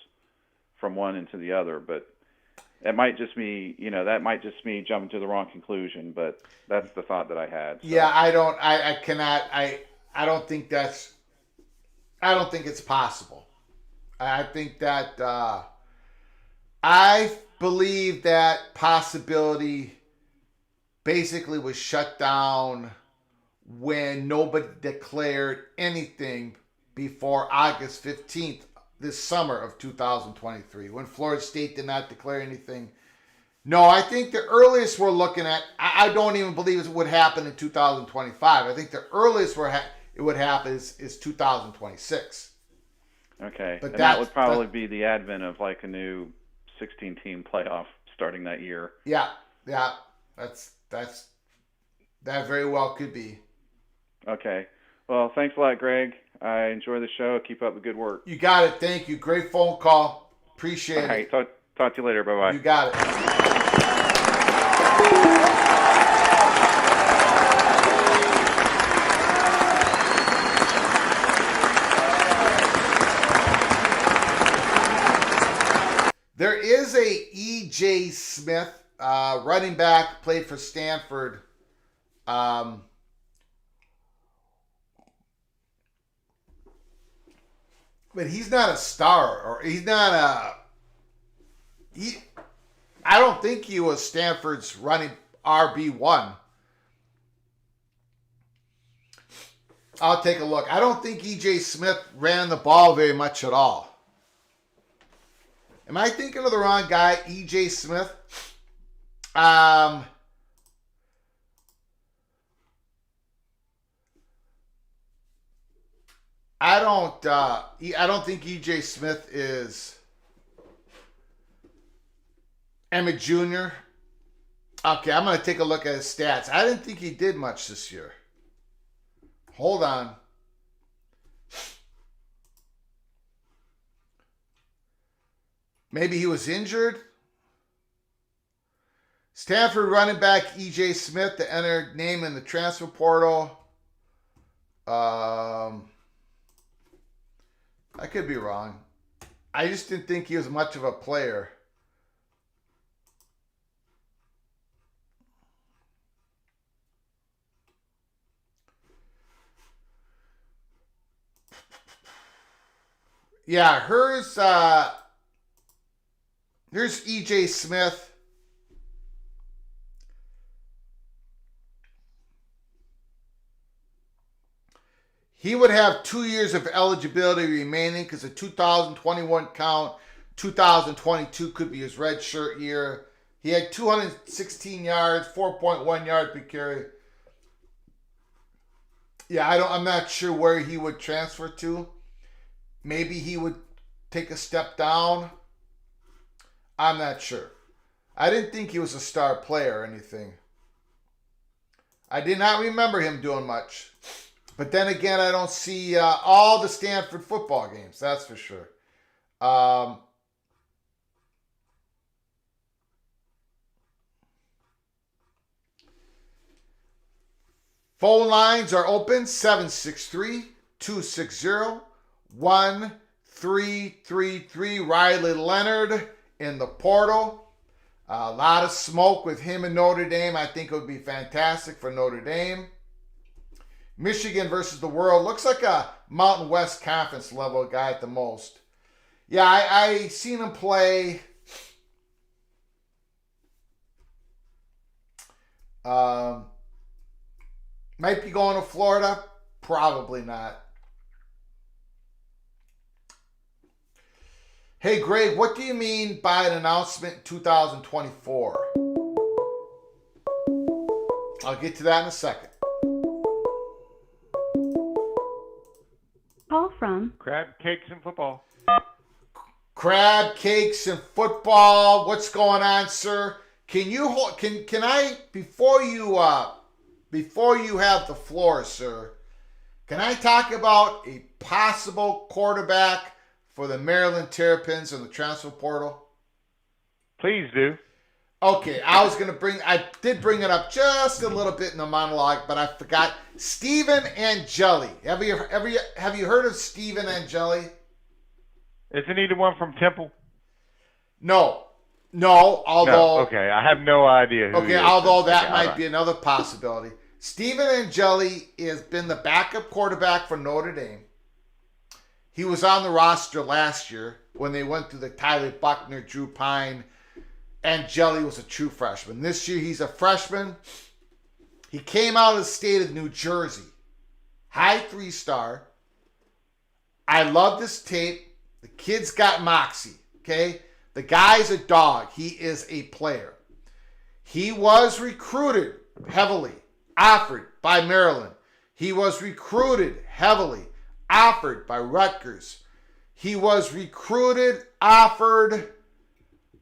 S3: from one into the other. But that might just be, jumping to the wrong conclusion, but that's the thought that I had. So.
S1: Yeah, I don't think it's possible. I think that, I believe that possibility basically was shut down when nobody declared anything before August 15th this summer of 2023, when Florida State did not declare anything. No, I think the earliest we're looking at, I don't even believe it would happen in 2025. I think the earliest it would happen is 2026.
S3: Okay, but that would probably be the advent of like a new 16-team playoff starting that year.
S1: Yeah, that very well could be.
S3: Okay, well, thanks a lot, Greg. I enjoy the show. Keep up the good work.
S1: You got it. Thank you. Great phone call. Appreciate it.
S3: All right, talk to you later. Bye-bye.
S1: You got it. There is a E.J. Smith, running back, played for Stanford. But he's not a star, or he's not I don't think he was Stanford's running RB1. I'll take a look. I don't think E.J. Smith ran the ball very much at all. Am I thinking of the wrong guy, E.J. Smith? I don't think E.J. Smith is Emmett Jr. Okay, I'm going to take a look at his stats. I didn't think he did much this year. Hold on. Maybe he was injured. Stanford running back E.J. Smith to enter name in the transfer portal. I could be wrong. I just didn't think he was much of a player. Yeah, here's E.J. Smith. He would have 2 years of eligibility remaining because the 2021 count, 2022 could be his red shirt year. He had 216 yards, 4.1 yards per carry. Yeah, I'm not sure where he would transfer to. Maybe he would take a step down. I'm not sure. I didn't think he was a star player or anything. I did not remember him doing much. But then again, I don't see all the Stanford football games. That's for sure. Phone lines are open, 763-260-1333. Riley Leonard in the portal. A lot of smoke with him in Notre Dame. I think it would be fantastic for Notre Dame. Michigan versus the world. Looks like a Mountain West Conference level guy at the most. Yeah, I seen him play. Might be going to Florida. Probably not. Hey, Greg, what do you mean by an announcement in 2024? I'll get to that in a second.
S2: Call from
S4: Crab cakes and football.
S1: Crab cakes and football. What's going on, sir? Can you hold? Can I before you have the floor, sir? Can I talk about a possible quarterback for the Maryland Terrapins in the transfer portal?
S4: Please do.
S1: Okay, I did bring it up just a little bit in the monologue, but I forgot. Stephen Angeli. Have you heard of Stephen Angeli?
S4: Isn't he the one from Temple?
S1: No, although...
S4: No, okay, I have no idea who he is.
S1: Although that
S4: Okay,
S1: might be another possibility. Stephen Angeli has been the backup quarterback for Notre Dame. He was on the roster last year when they went through the Tyler Buckner, Drew Pine. Angeli was a true freshman. This year he's a freshman. He came out of the state of New Jersey. High 3-star. I love this tape. The kid's got moxie, okay? The guy's a dog. He is a player. He was recruited heavily, offered by Maryland. He was recruited heavily, offered by Rutgers. He was recruited, offered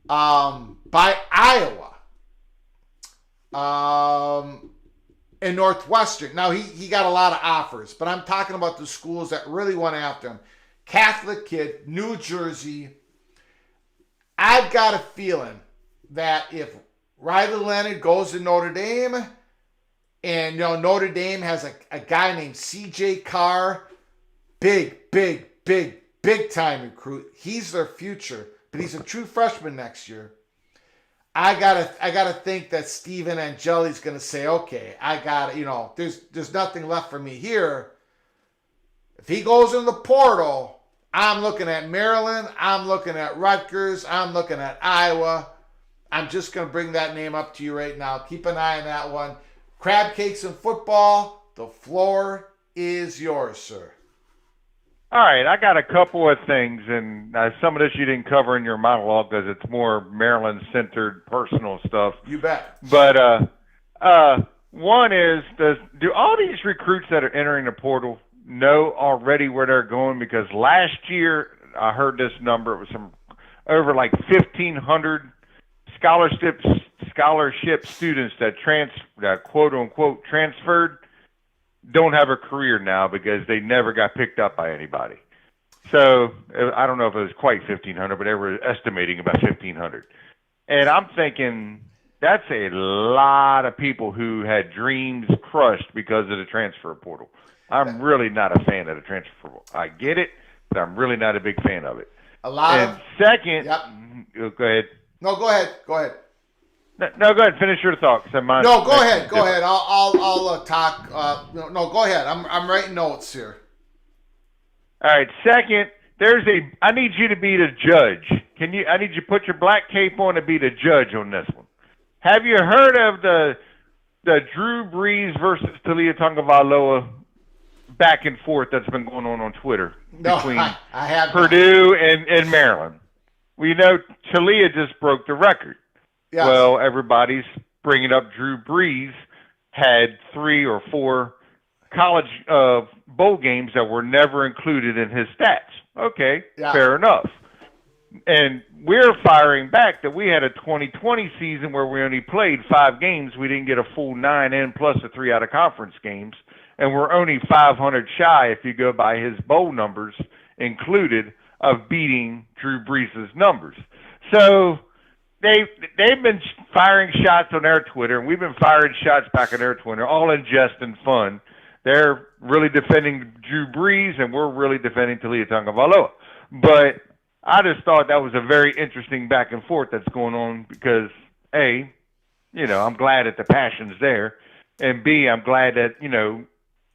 S1: by Iowa and Northwestern. Now, he got a lot of offers, but I'm talking about the schools that really went after him. Catholic kid, New Jersey. I've got a feeling that if Riley Leonard goes to Notre Dame, and Notre Dame has a guy named C.J. Carr, big time recruit. He's their future, but he's a true freshman next year. I gotta think that Stephen Angeli's gonna say, okay, there's nothing left for me here. If he goes in the portal, I'm looking at Maryland, I'm looking at Rutgers, I'm looking at Iowa. I'm just gonna bring that name up to you right now. Keep an eye on that one. Crab cakes and football, the floor is yours, sir.
S4: All right, I got a couple of things, and some of this you didn't cover in your monologue because it's more Maryland-centered personal stuff.
S1: You bet.
S4: But one is, do all these recruits that are entering the portal know already where they're going? Because last year, I heard this number, it was over like 1,500 scholarship students that quote-unquote transferred, don't have a career now because they never got picked up by anybody. So I don't know if it was quite 1,500, but they were estimating about 1,500. And I'm thinking that's a lot of people who had dreams crushed because of the transfer portal. I'm really not a fan of the transfer portal. I get it, but I'm really not a big fan of it. Second,
S1: yep.
S4: Go ahead.
S1: No, go ahead.
S4: No, go ahead. Finish your thought. Go
S1: ahead. I'll talk. No, go ahead. I'm writing notes here.
S4: All right. Second, I need you to be the judge. I need you to put your black cape on to be the judge on this one. Have you heard of the Drew Brees versus Talia Tagovailoa back and forth that's been going on Twitter between
S1: I have
S4: Purdue and Maryland? Well, Talia just broke the record.
S1: Yes.
S4: Well, everybody's bringing up Drew Brees had 3 or 4 college bowl games that were never included in his stats. Okay,
S1: Yeah.
S4: fair enough. And we're firing back that we had a 2020 season where we only played 5 games. We didn't get a full 9 in plus the 3 out of conference games. And we're only 500 shy, if you go by his bowl numbers included, of beating Drew Brees' numbers. So they've been firing shots on their Twitter, and we've been firing shots back on their Twitter, all in jest and fun. They're really defending Drew Brees, and we're really defending Talia Tagovailoa. But I just thought that was a very interesting back and forth that's going on because, A, I'm glad that the passion's there, and B, I'm glad that,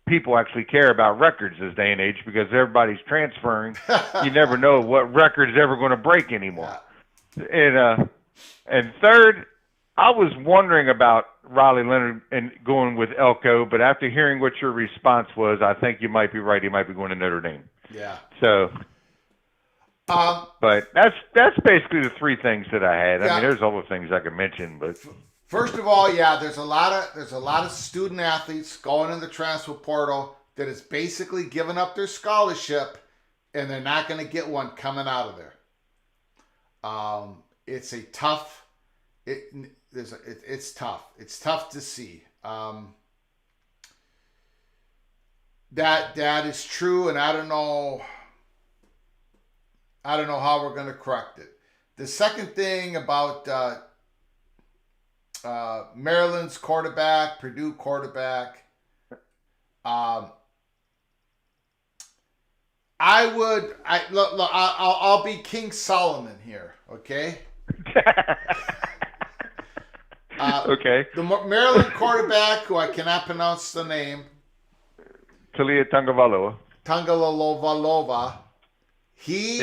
S4: people actually care about records this day and age because everybody's transferring. You never know what record's ever going to break anymore. And third, I was wondering about Riley Leonard and going with Elko, but after hearing what your response was, I think you might be right. He might be going to Notre Dame.
S1: Yeah.
S4: So, but that's basically the 3 things that I had. I mean, there's other things I could mention, but
S1: first of all, there's a lot of student athletes going in the transfer portal that is basically giving up their scholarship, and they're not going to get one coming out of there. It's a tough. It's tough. It's tough to see. That is true, and I don't know how we're going to correct it. The second thing about Maryland's quarterback, Purdue quarterback, I'll be King Solomon here, okay?
S4: Okay.
S1: The Maryland quarterback, who I cannot pronounce the name,
S4: Talia Tagovailoa.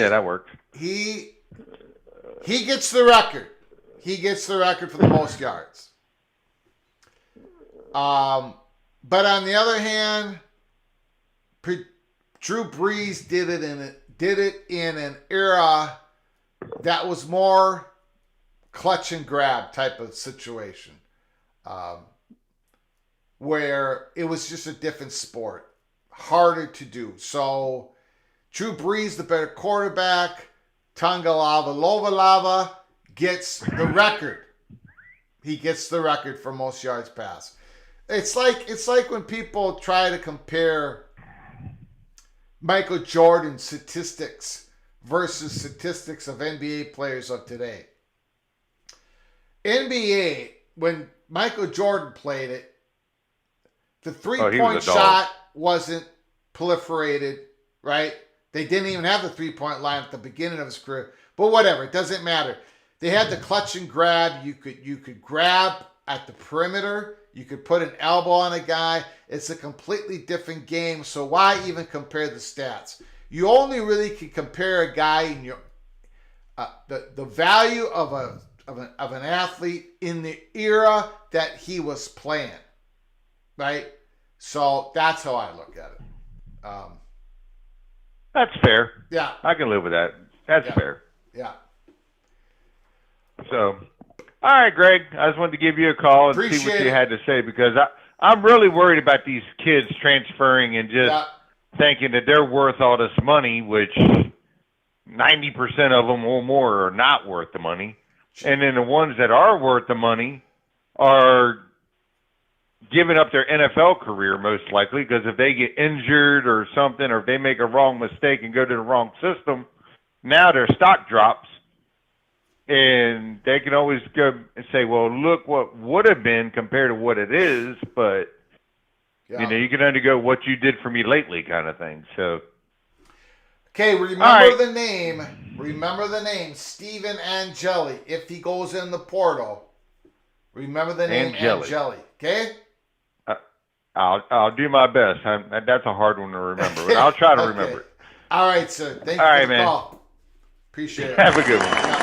S4: That worked.
S1: He gets the record. He gets the record for the most yards. But on the other hand, Drew Brees did it in an era that was more clutch and grab type of situation, where it was just a different sport, harder to do. So Drew Brees, the better quarterback, Tagovailoa gets the record. He gets the record for most yards passed. It's like when people try to compare Michael Jordan's statistics versus statistics of NBA players of today. NBA, when Michael Jordan played it, the three-point shot wasn't proliferated, right? They didn't even have the three-point line at the beginning of his career. But whatever, it doesn't matter. They had the clutch and grab. You could grab at the perimeter. You could put an elbow on a guy. It's a completely different game. So why even compare the stats? You only really can compare a guy in your the value of an athlete in the era that he was playing, right? So that's how I look at it.
S4: That's fair.
S1: Yeah,
S4: I can live with that. That's fair.
S1: Yeah.
S4: So, all right, Greg. I just wanted to give you a call and see what you had to say because I'm really worried about these kids transferring and just thinking that they're worth all this money, which 90% of them or more are not worth the money. And then the ones that are worth the money are giving up their NFL career most likely because if they get injured or something or if they make a wrong mistake and go to the wrong system, now their stock drops. And they can always go and say, well, look what would have been compared to what it is, but you can only go what you did for me lately kind of thing. So,
S1: okay, remember the name. Remember the name, Stephen Angeli. If he goes in the portal, remember the name Angeli. Okay?
S4: I'll do my best. That's a hard one to remember, but I'll try to remember it.
S1: All right, sir. Thank you for the call. Appreciate it.
S4: Have a good one.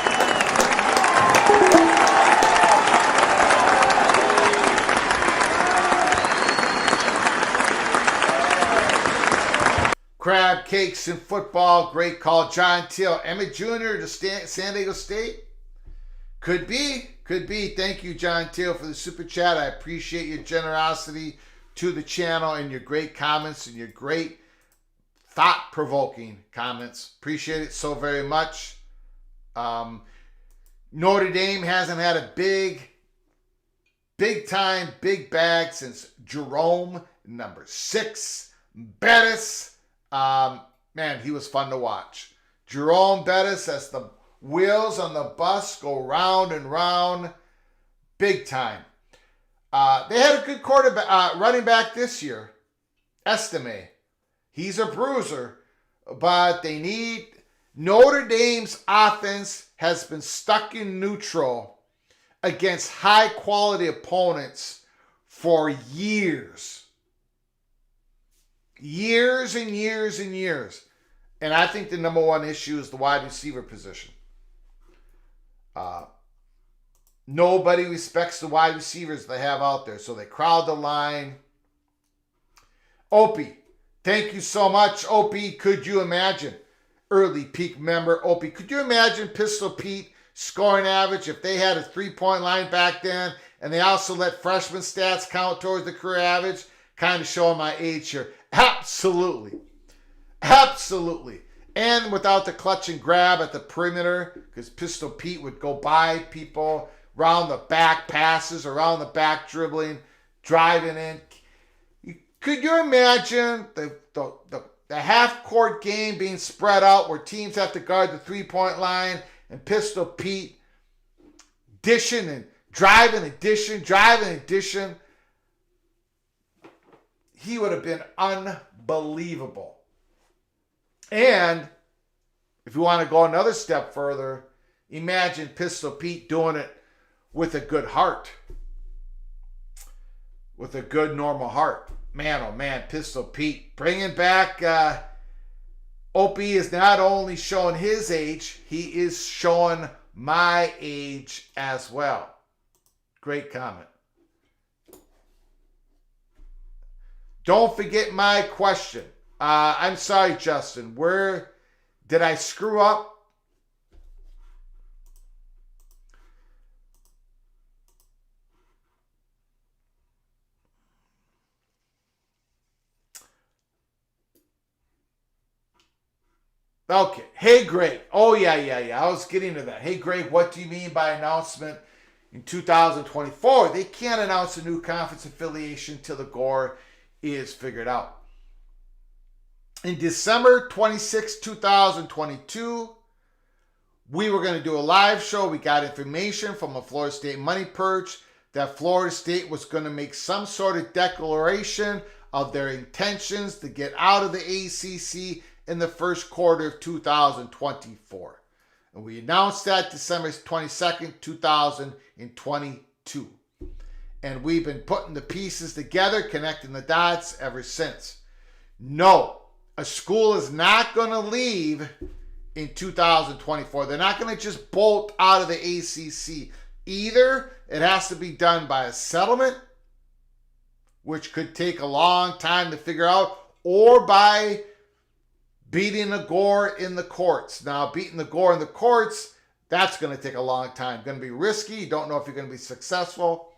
S1: Crab cakes and football, great call. John Till, Emmett Jr. to San Diego State. Could be. Thank you, John Teal, for the super chat. I appreciate your generosity to the channel and your great comments and your great thought-provoking comments. Appreciate it so very much. Notre Dame hasn't had a big time, big bag since Jerome, number 6. Bettis, man, he was fun to watch. Jerome Bettis, as the wheels on the bus go round and round, big time. They had a good quarterback, running back this year, Estime. He's a bruiser, but they need... Notre Dame's offense has been stuck in neutral against high-quality opponents for years. Years and years and years. And I think the number one issue is the wide receiver position. Nobody respects the wide receivers they have out there, so they crowd the line. Opie, thank you so much. Opie, could you imagine? Early peak member, Opie, could you imagine Pistol Pete scoring average if they had a 3-point line back then and they also let freshman stats count towards the career average? Kind of showing my age here. Absolutely. And without the clutch and grab at the perimeter, because Pistol Pete would go by people, around the back passes, around the back dribbling, driving in. Could you imagine the half-court game being spread out where teams have to guard the 3-point line and Pistol Pete dishing and driving and dishing? He would have been unbelievable. And if you want to go another step further, imagine Pistol Pete doing it with a good heart. With a good, normal heart. Man, oh man, Pistol Pete. Bringing back, Opie is not only showing his age, he is showing my age as well. Great comment. Don't forget my question. I'm sorry, Justin. Where did I screw up? Okay. Hey, Greg. Oh, yeah. I was getting to that. Hey, Greg, what do you mean by announcement in 2024? They can't announce a new conference affiliation till the Gore is figured out. In December 26, 2022, we were going to do a live show. We got information from a Florida State money perch that Florida State was going to make some sort of declaration of their intentions to get out of the ACC in the first quarter of 2024. And we announced that December 22nd, 2022. And we've been putting the pieces together, connecting the dots ever since. No, a school is not going to leave in 2024. They're not going to just bolt out of the ACC. Either it has to be done by a settlement, which could take a long time to figure out, or by beating the Gore in the courts. Now, beating the Gore in the courts, that's going to take a long time. Going to be risky. You don't know if you're going to be successful.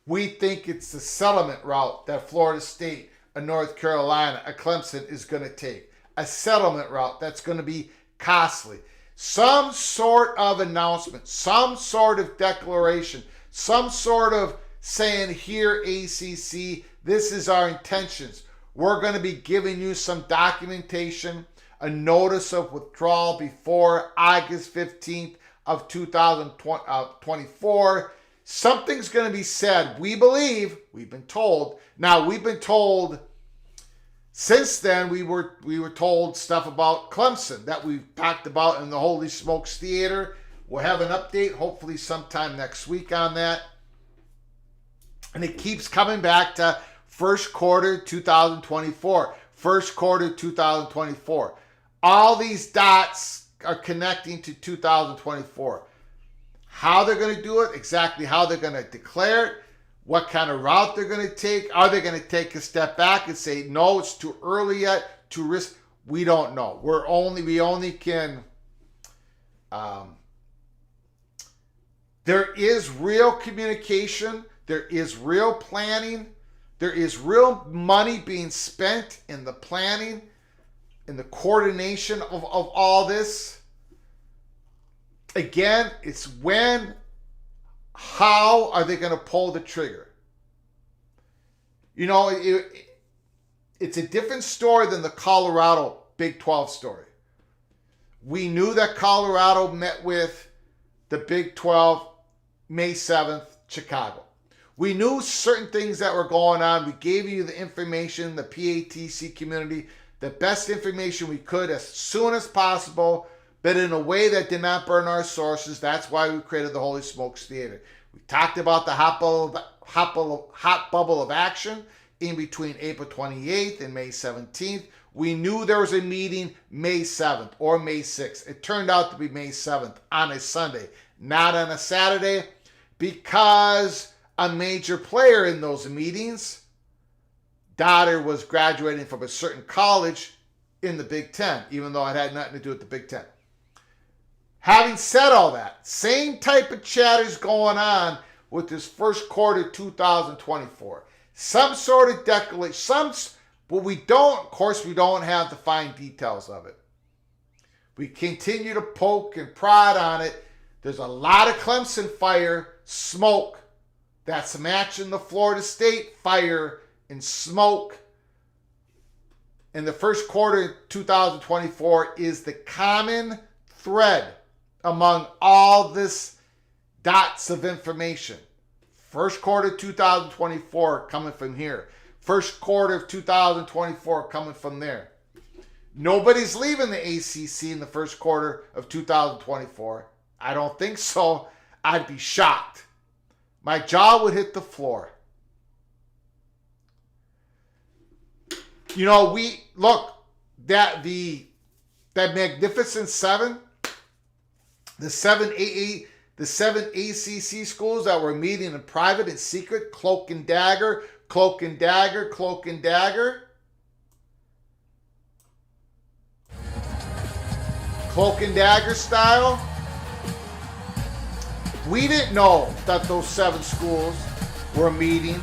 S1: We think it's the settlement route that Florida State, a North Carolina, a Clemson is going to take. A settlement route that's going to be costly. Some sort of announcement, some sort of declaration, some sort of saying, here, ACC, this is our intentions. We're going to be giving you some documentation, a notice of withdrawal before August 15th of 2024. Something's going to be said. We believe, we've been told. Now, we've been told since then, we were told stuff about Clemson that we've talked about in the Holy Smokes Theater. We'll have an update hopefully sometime next week on that. And it keeps coming back to first quarter 2024. First quarter 2024. All these dots are connecting to 2024. How they're going to do it, exactly how they're going to declare it, what kind of route they're going to take. Are they going to take a step back and say, no, it's too early yet, too risky? We don't know. We only can There is real communication. There is real planning. There is real money being spent in the planning, in the coordination of all this. Again, it's how are they going to pull the trigger? You know, it's a different story than the Colorado Big 12 story. We knew that Colorado met with the Big 12 May 7th, Chicago. We knew certain things that were going on. We gave you the information, the PATC community, the best information we could as soon as possible, but in a way that did not burn our sources. That's why we created the Holy Smokes Theater. We talked about the hot bubble of action in between April 28th and May 17th. We knew there was a meeting May 7th or May 6th. It turned out to be May 7th on a Sunday, not on a Saturday, because a major player in those meetings, daughter was graduating from a certain college in the Big Ten, even though it had nothing to do with the Big Ten. Having said all that, same type of chatter's going on with this first quarter 2024. Some sort of declaration, but we don't have the fine details of it. We continue to poke and prod on it. There's a lot of Clemson fire, smoke, that's matching the Florida State fire and smoke. In the first quarter 2024 is the common thread among all this dots of information. First quarter 2024 coming from here. First quarter of 2024 coming from there. Nobody's leaving the ACC in the first quarter of 2024. I don't think so. I'd be shocked. My jaw would hit the floor. You know, that Magnificent Seven, the seven ACC schools that were meeting in private and secret, cloak and dagger, cloak and dagger, cloak and dagger. Cloak and dagger style. We didn't know that those 7 schools were meeting.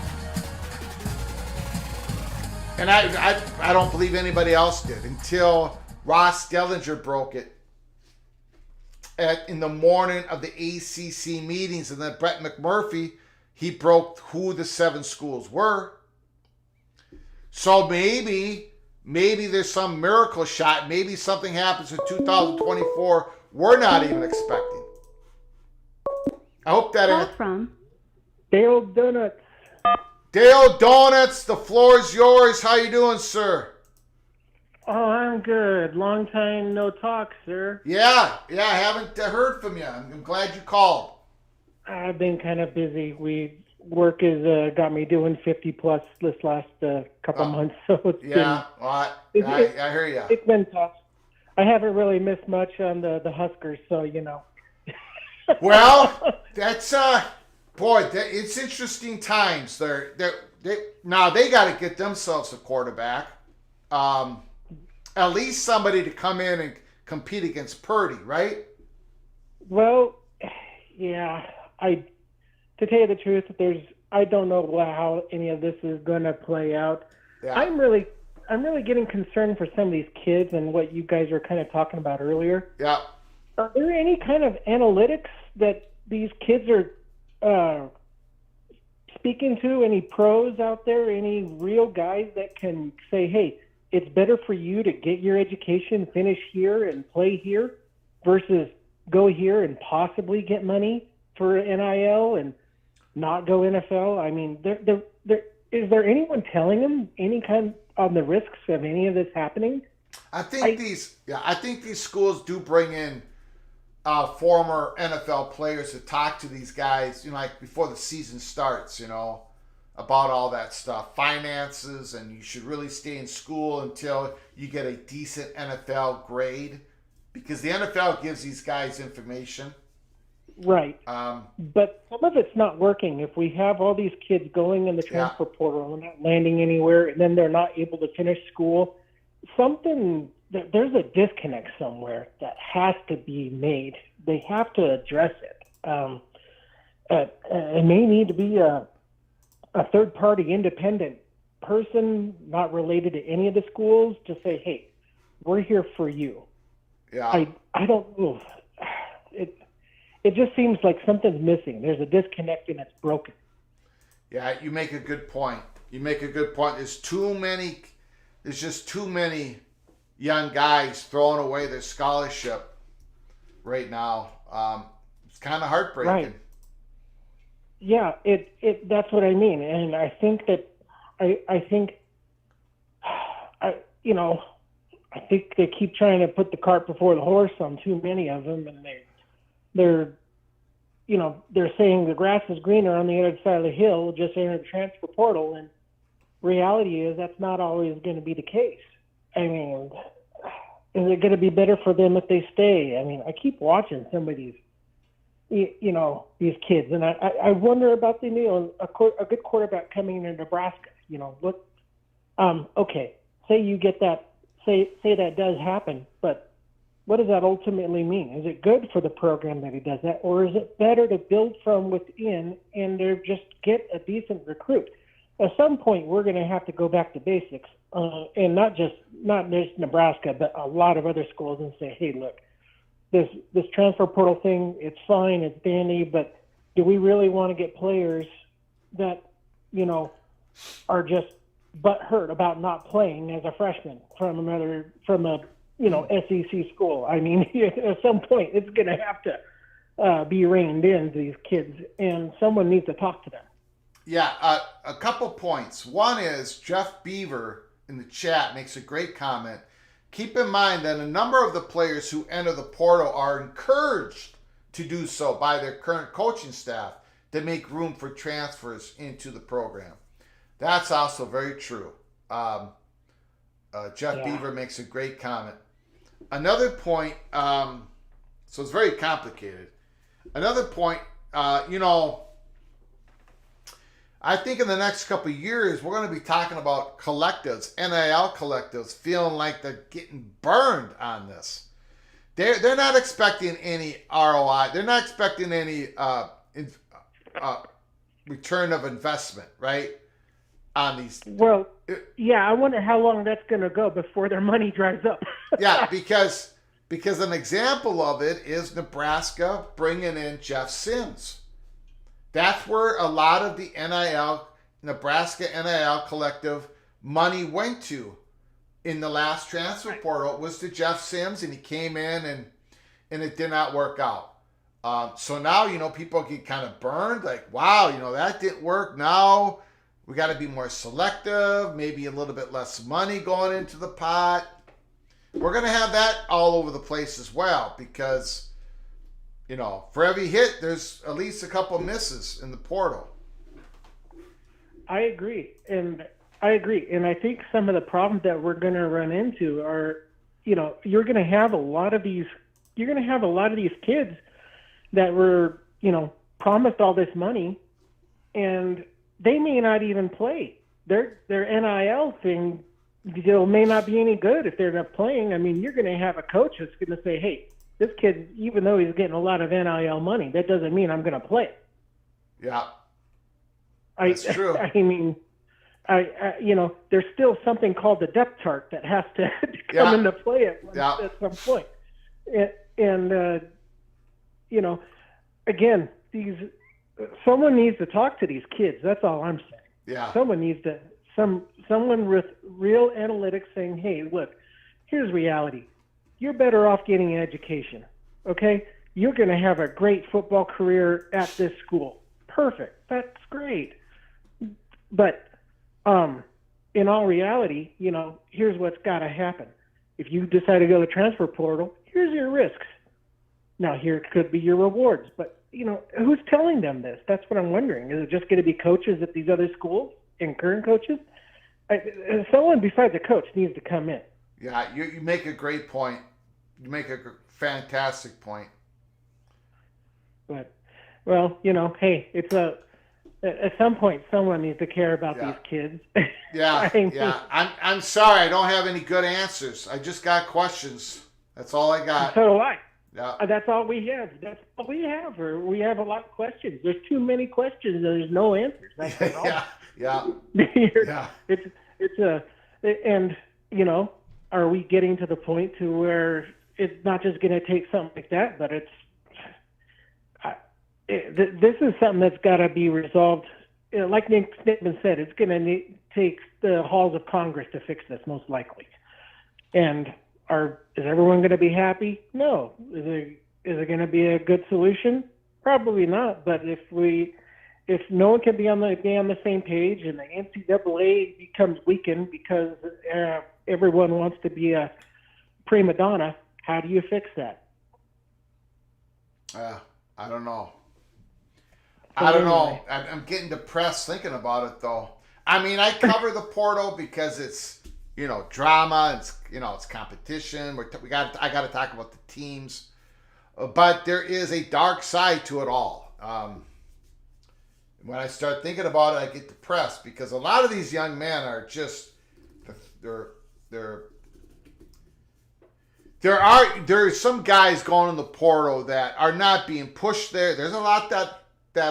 S1: And I don't believe anybody else did until Ross Dellinger broke it in the morning of the ACC meetings. And then Brett McMurphy, he broke who the 7 schools were. So maybe there's some miracle shot. Maybe something happens in 2024 we're not even expecting. I hope that
S2: Call from
S5: Dale Donuts.
S1: Dale Donuts, the floor is yours. How you doing, sir?
S5: Oh, I'm good. Long time no talk, sir.
S1: Yeah, I haven't heard from you. I'm glad you called.
S5: I've been kind of busy. Work has got me doing 50 plus this last couple months, so it's
S1: I hear you.
S5: It's been tough. I haven't really missed much on the Huskers, so you know.
S1: Well, that's it's interesting times. Now they got to get themselves a quarterback. At least somebody to come in and compete against Purdy, right?
S5: Well, yeah. To tell you the truth, I don't know how any of this is going to play out.
S1: Yeah.
S5: I'm really getting concerned for some of these kids and what you guys were kind of talking about earlier.
S1: Yeah.
S5: Are there any kind of analytics that these kids are speaking to? Any pros out there? Any real guys that can say, hey, it's better for you to get your education, finish here, and play here versus go here and possibly get money for NIL and not go NFL? I mean, is there anyone telling them any kind on the risks of any of this happening?
S1: I think these schools do bring in former NFL players to talk to these guys, like before the season starts, about all that stuff, finances, and you should really stay in school until you get a decent NFL grade, because the NFL gives these guys information.
S5: Right. But some of it's not working. If we have all these kids going in the transfer portal and not landing anywhere, and then they're not able to finish school, there's a disconnect somewhere that has to be made. They have to address it. it may need to be a third-party independent person, not related to any of the schools, to say, hey, we're here for you.
S1: Yeah.
S5: I don't know. It just seems like something's missing. There's a disconnect and it's broken.
S1: Yeah, you make a good point. There's just too many young guys throwing away their scholarship right now. It's kind of heartbreaking.
S5: Right. Yeah, that's what I mean. And I think that I think they keep trying to put the cart before the horse on too many of them, and they're saying the grass is greener on the other side of the hill, just enter the transfer portal, and reality is that's not always going to be the case. I mean, is it going to be better for them if they stay? I mean, I keep watching some of these, these kids, and I wonder about a good quarterback coming into Nebraska. Okay, say you get that, say that does happen, but what does that ultimately mean? Is it good for the program that he does that, or is it better to build from within and just get a decent recruit? At some point, we're going to have to go back to basics, and not just Nebraska, but a lot of other schools, and say, hey, look, this transfer portal thing, it's fine, it's dandy, but do we really want to get players that are just butthurt about not playing as a freshman from a SEC school? I mean, at some point, it's going to have to be reined in, these kids, and someone needs to talk to them.
S1: Yeah, a couple points. One is Jeff Beaver in the chat makes a great comment. Keep in mind that a number of the players who enter the portal are encouraged to do so by their current coaching staff to make room for transfers into the program. That's also very true. Jeff Beaver makes a great comment. Another point, so it's very complicated. Another point, I think in the next couple of years, we're going to be talking about collectives, NIL collectives, feeling like they're getting burned on this. They're not expecting any ROI. They're not expecting any return of investment, right? On these.
S5: Well, yeah, I wonder how long that's going to go before their money dries up.
S1: Yeah, because an example of it is Nebraska bringing in Jeff Sims. That's where a lot of the Nebraska NIL collective money went to in the last transfer portal, was to Jeff Sims, and he came in and it did not work out. So now, people get kind of burned, like, wow, that didn't work. Now we got to be more selective, maybe a little bit less money going into the pot. We're going to have that all over the place as well, because for every hit, there's at least a couple misses in the portal.
S5: I agree. And I think some of the problems that we're going to run into are, you're going to have a lot of these kids that were, promised all this money, and they may not even play. Their NIL thing, may not be any good if they're not playing. I mean, you're going to have a coach that's going to say, hey, this kid, even though he's getting a lot of NIL money, that doesn't mean I'm going to play.
S1: Yeah, that's true.
S5: I mean, there's still something called the depth chart that has to come into play at some point. And again, someone needs to talk to these kids. That's all I'm saying.
S1: Yeah.
S5: Someone needs to, someone with real analytics saying, hey, look, here's reality. You're better off getting an education, okay? You're going to have a great football career at this school. Perfect. That's great. But in all reality, here's what's got to happen. If you decide to go to the transfer portal, here's your risks. Now, here could be your rewards. But, who's telling them this? That's what I'm wondering. Is it just going to be coaches at these other schools and current coaches? Someone besides the coach needs to come in.
S1: Yeah, you make a great point. You make a fantastic point.
S5: But, hey, it's at some point someone needs to care about these kids.
S1: Yeah, I'm sorry, I don't have any good answers. I just got questions. That's all I got.
S5: So do I.
S1: Yeah.
S5: That's all we have. That's all we have. Or we have a lot of questions. There's too many questions. And there's no answers. That's the problem.
S1: Yeah. Yeah.
S5: It's a, and you know, are we getting to the point to where it's not just going to take something like that, but this is something that's got to be resolved. You know, like Nick Snickman said, it's going to take the halls of Congress to fix this, most likely. And is everyone going to be happy? No. Is it going to be a good solution? Probably not. But if no one can be on the same page, and the NCAA becomes weakened because everyone wants to be a prima donna, how do you fix that?
S1: I don't know. I don't know. I'm getting depressed thinking about it, though. I mean, I cover the portal because it's, you know, drama. It's, you know, it's competition. I got to talk about the teams, but there is a dark side to it all. When I start thinking about it, I get depressed because a lot of these young men are just there's some guys going in the portal that are not being pushed there. There's a lot that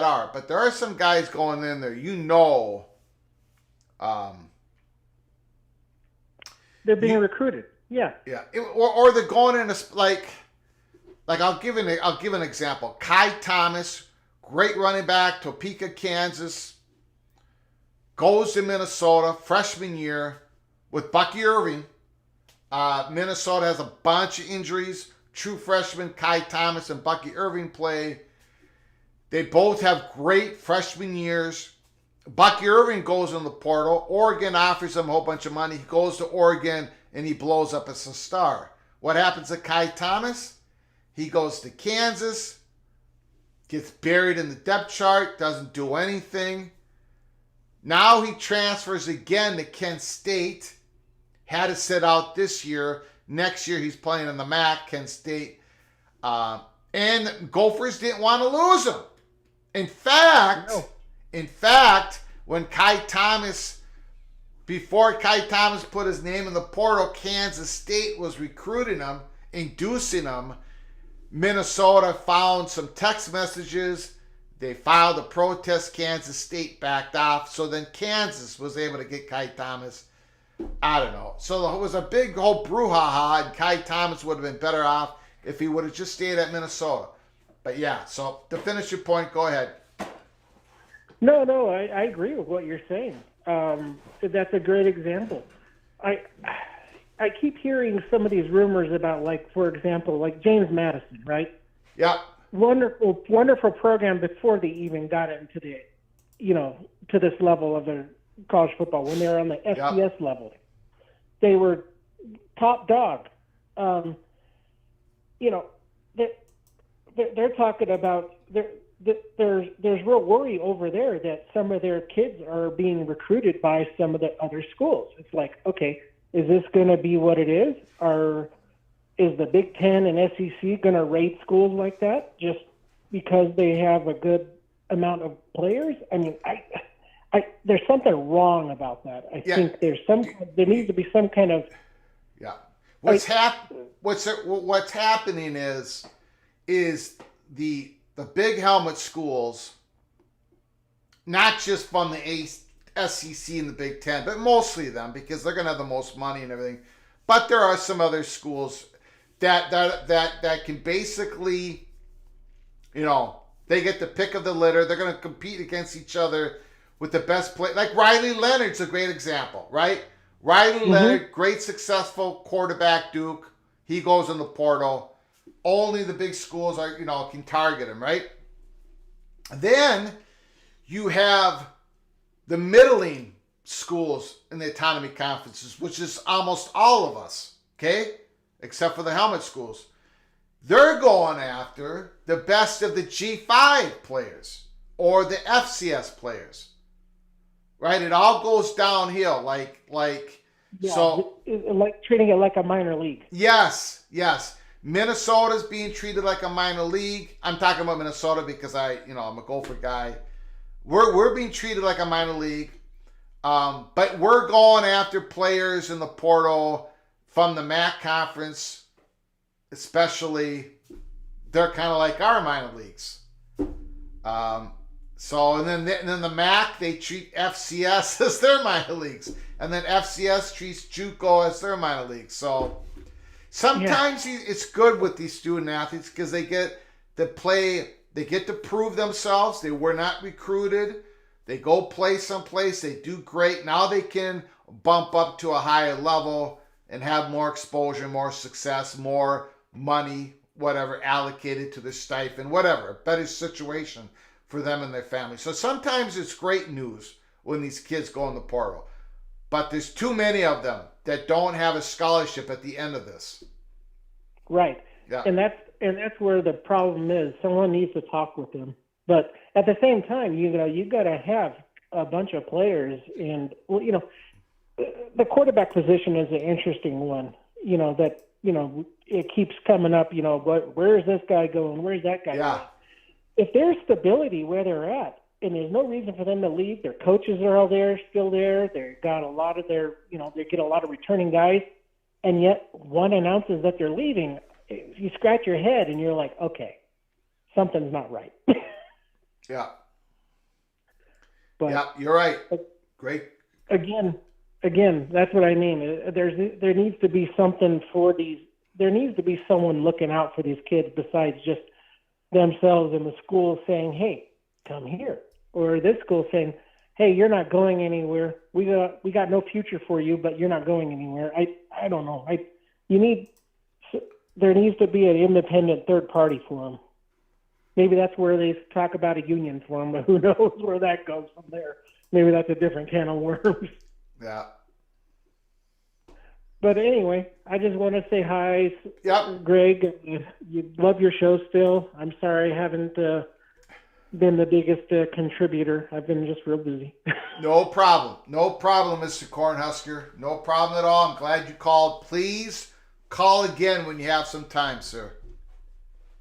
S1: are, but there are some guys going in there, you know.
S5: They're being recruited. Yeah.
S1: Yeah. Or they're going in like I'll give an example. Kai Thomas, great running back, Topeka, Kansas, goes to Minnesota, freshman year with Bucky Irving. Minnesota has a bunch of injuries. True freshmen Kai Thomas and Bucky Irving play. They both have great freshman years. Bucky Irving goes in the portal. Oregon offers him a whole bunch of money. He goes to Oregon and he blows up as a star. What happens to Kai Thomas? He goes to Kansas, gets buried in the depth chart, doesn't do anything. Now he transfers again to Kent State. Had to sit out this year. Next year he's playing in the MAC, Kent State. And Gophers didn't want to lose him. In fact, when before Kai Thomas put his name in the portal, Kansas State was recruiting him, inducing him. Minnesota found some text messages. They filed a protest. Kansas State backed off. So then Kansas was able to get Kai Thomas. I don't know. So it was a big whole brouhaha, and Kai Thomas would have been better off if he would have just stayed at Minnesota. But yeah, so to finish your point, go ahead.
S5: No, I agree with what you're saying. That's a great example. I keep hearing some of these rumors about, like, for example, like James Madison, right?
S1: Yeah.
S5: Wonderful program before they even got into the, you know, to this level of their college football. When they were on the FCS level, they were top dog. You know, they're talking about there's real worry over there that some of their kids are being recruited by some of the other schools. It's like, okay, is this going to be what it is? Or is the Big Ten and SEC going to raid schools like that just because they have a good amount of players? I mean, there's something wrong about that. I think there needs to be some kind of
S1: What's happening is the big helmet schools, not just from the SEC and the Big Ten, but mostly them, because they're going to have the most money and everything. But there are some other schools that can basically, you know, they get the pick of the litter. They're going to compete against each other with the best play. Like Riley Leonard's a great example, right? Riley Leonard, great successful quarterback, Duke. He goes in the portal. Only the big schools can target him, right? Then you have the middling schools in the autonomy conferences, which is almost all of us, okay? Except for the helmet schools. They're going after the best of the G5 players or the FCS players, right? It all goes downhill, like
S5: treating it like a minor league.
S1: Yes. Minnesota's being treated like a minor league. I'm talking about Minnesota because I'm a Gopher guy. We're being treated like a minor league, but we're going after players in the portal from the MAC conference, especially, they're kind of like our minor leagues. So and then the MAC, they treat FCS as their minor leagues, and then FCS treats JUCO as their minor leagues. So sometimes it's good with these student athletes because they get to play, they get to prove themselves. They were not recruited. They go play someplace. They do great. Now they can bump up to a higher level and have more exposure, more success, more money, whatever, allocated to their stipend, whatever, a better situation for them and their family. So sometimes it's great news when these kids go in the portal. But there's too many of them that don't have a scholarship at the end of this.
S5: Right.
S1: Yeah.
S5: And that's where the problem is. Someone needs to talk with them. But at the same time, you got to have a bunch of players. And, the quarterback position is an interesting one, it keeps coming up, where's this guy going? Where's that guy going? If there's stability where they're at, and there's no reason for them to leave, their coaches are all there, still there. They've got a lot of they get a lot of returning guys, and yet one announces that they're leaving. You scratch your head and you're like, okay, something's not right.
S1: Yeah.
S5: But
S1: yeah, you're right. Great.
S5: Again, that's what I mean. There needs to be something for these. There needs to be someone looking out for these kids besides just themselves and the school saying, hey, come here. Or this school saying, hey, you're not going anywhere. We got no future for you, but you're not going anywhere. I don't know. There needs to be an independent third party for them. Maybe that's where they talk about a union for them, but who knows where that goes from there. Maybe that's a different can of worms.
S1: Yeah.
S5: But anyway, I just want to say hi,
S1: Yep.
S5: Greg. You love your show still. I'm sorry I haven't been the biggest contributor. I've been just real busy.
S1: No problem. No problem, Mr. Cornhusker. No problem at all. I'm glad you called. Please call again when you have some time, sir.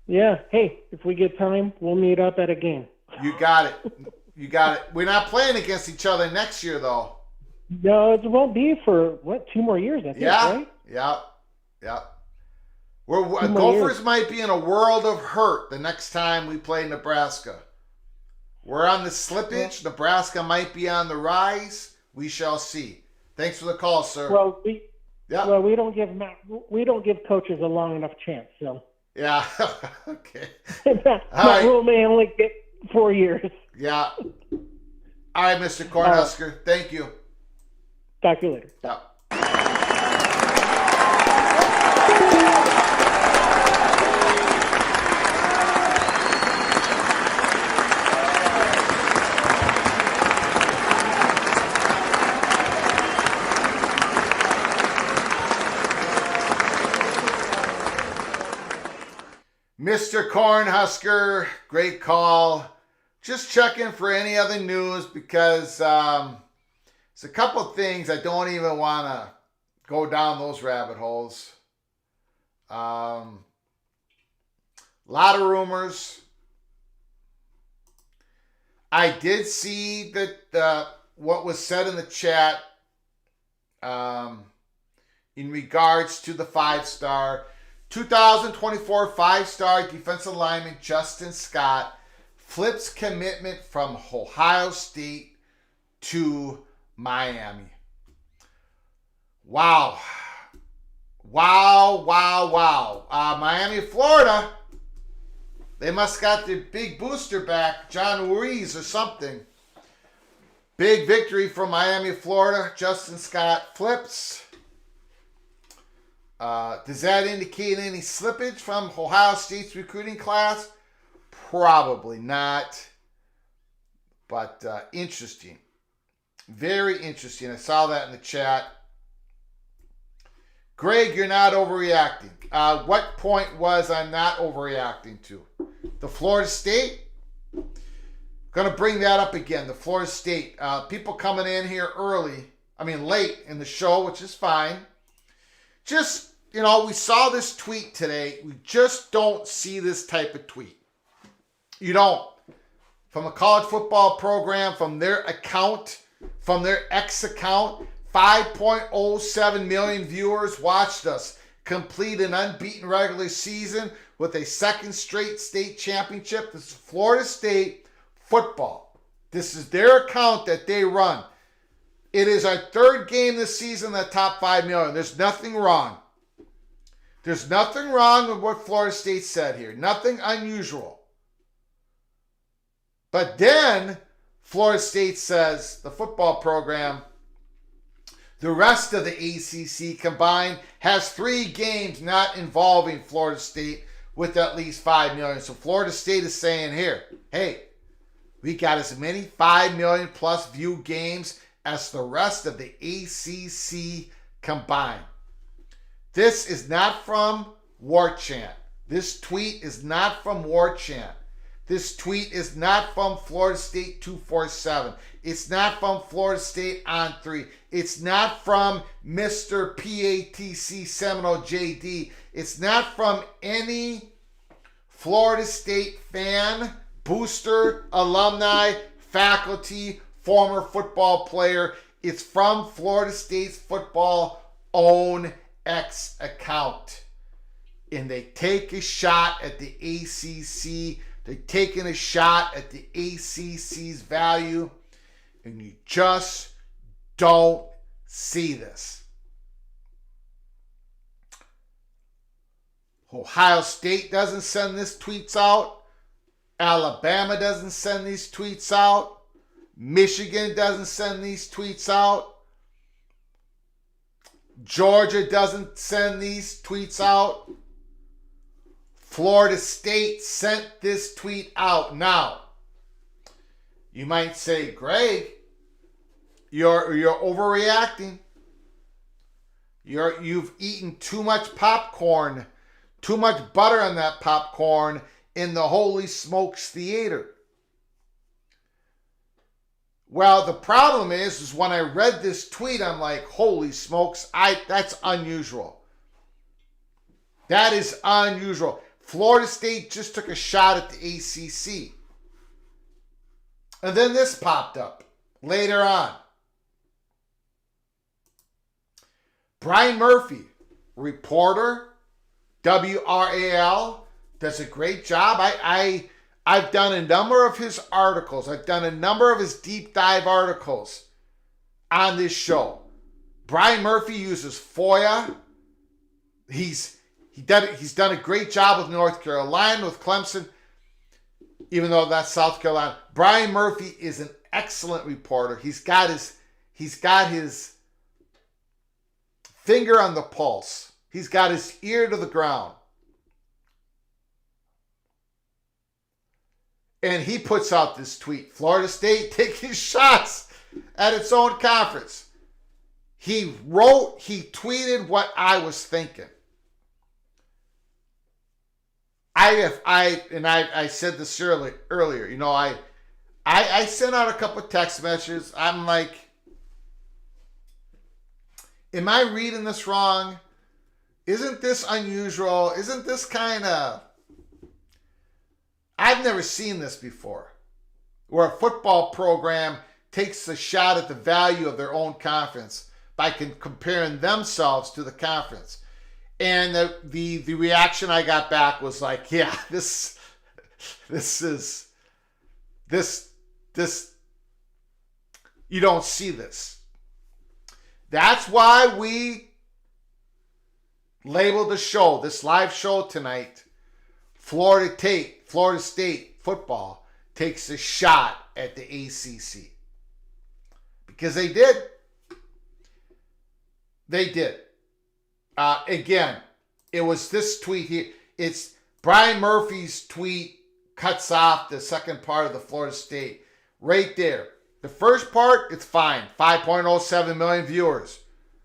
S5: Yeah. Hey, if we get time, we'll meet up at a game.
S1: You got it. You got it. We're not playing against each other next year, though.
S5: No, it won't be for, 2 more years, I think, right?
S1: Yeah. Gophers might be in a world of hurt the next time we play Nebraska. We're on the slippage. Nebraska might be on the rise. We shall see. Thanks for the call, sir.
S5: Well, we don't give coaches a long enough chance. So
S1: yeah, okay.
S5: My rule may only get 4 years.
S1: Yeah. All right, Mr. Cornhusker. Thank you.
S5: Talk to you later.
S1: Yeah. Mr. Cornhusker, great call. Just checking for any other news because there's a couple of things I don't even want to go down those rabbit holes. A lot of rumors. I did see that what was said in the chat in regards to the 5-star 2024 5-star defensive lineman Justin Scott flips commitment from Ohio State to Miami. Wow. Miami, Florida. They must got the big booster back, John Ruiz or something. Big victory for Miami, Florida. Justin Scott flips. Does that indicate any slippage from Ohio State's recruiting class? Probably not. But interesting. Very interesting. I saw that in the chat. Greg, you're not overreacting. What point was I not overreacting to? The Florida State? Going to bring that up again. The Florida State. People coming in here late in the show, which is fine. Just, we saw this tweet today. We just don't see this type of tweet. You don't. From a college football program, from their account, from their X account, 5.07 million viewers watched us complete an unbeaten regular season with a second straight state championship. This is Florida State football. This is their account that they run. It is our third game this season in the top 5 million. There's nothing wrong. There's nothing wrong with what Florida State said here. Nothing unusual. But then Florida State says the football program, the rest of the ACC combined has 3 games not involving Florida State with at least 5 million. So Florida State is saying here, hey, we got as many 5 million plus view games as the rest of the ACC combined. This is not from War Chant. This tweet is not from War Chant. This tweet is not from Florida State 247. It's not from Florida State on 3. It's not from Mr. PATC Seminole JD. It's not from any Florida State fan, booster, alumni, faculty, former football player. It's from Florida State's football own X account. And they take a shot at the ACC. They're taking a shot at the ACC's value. And you just don't see this. Ohio State doesn't send these tweets out. Alabama doesn't send these tweets out. Michigan doesn't send these tweets out. Georgia doesn't send these tweets out. Florida State sent this tweet out. Now, you might say, Greg, you're overreacting. You've eaten too much popcorn, too much butter on that popcorn in the Holy Smokes Theater. Well, the problem is when I read this tweet, I'm like, holy smokes, that's unusual. That is unusual. Florida State just took a shot at the ACC. And then this popped up later on. Brian Murphy, reporter, WRAL, does a great job. I've done a number of his articles. I've done a number of his deep dive articles on this show. Brian Murphy uses FOIA. He's done a great job with North Carolina, with Clemson, even though that's South Carolina. Brian Murphy is an excellent reporter. He's got his finger on the pulse. He's got his ear to the ground. And he puts out this tweet. Florida State taking shots at its own conference. He tweeted what I was thinking. I said this earlier. You know, I sent out a couple of text messages. I'm like, am I reading this wrong? Isn't this unusual? Isn't this kind of... I've never seen this before, where a football program takes a shot at the value of their own conference by comparing themselves to the conference. And the reaction I got back was like, yeah, this you don't see this. That's why we labeled the show, this live show tonight, Florida State football takes a shot at the ACC. Because they did. They did. Again, it was this tweet here. It's Brian Murphy's tweet cuts off the second part of the Florida State. Right there. The first part, it's fine. 5.07 million viewers.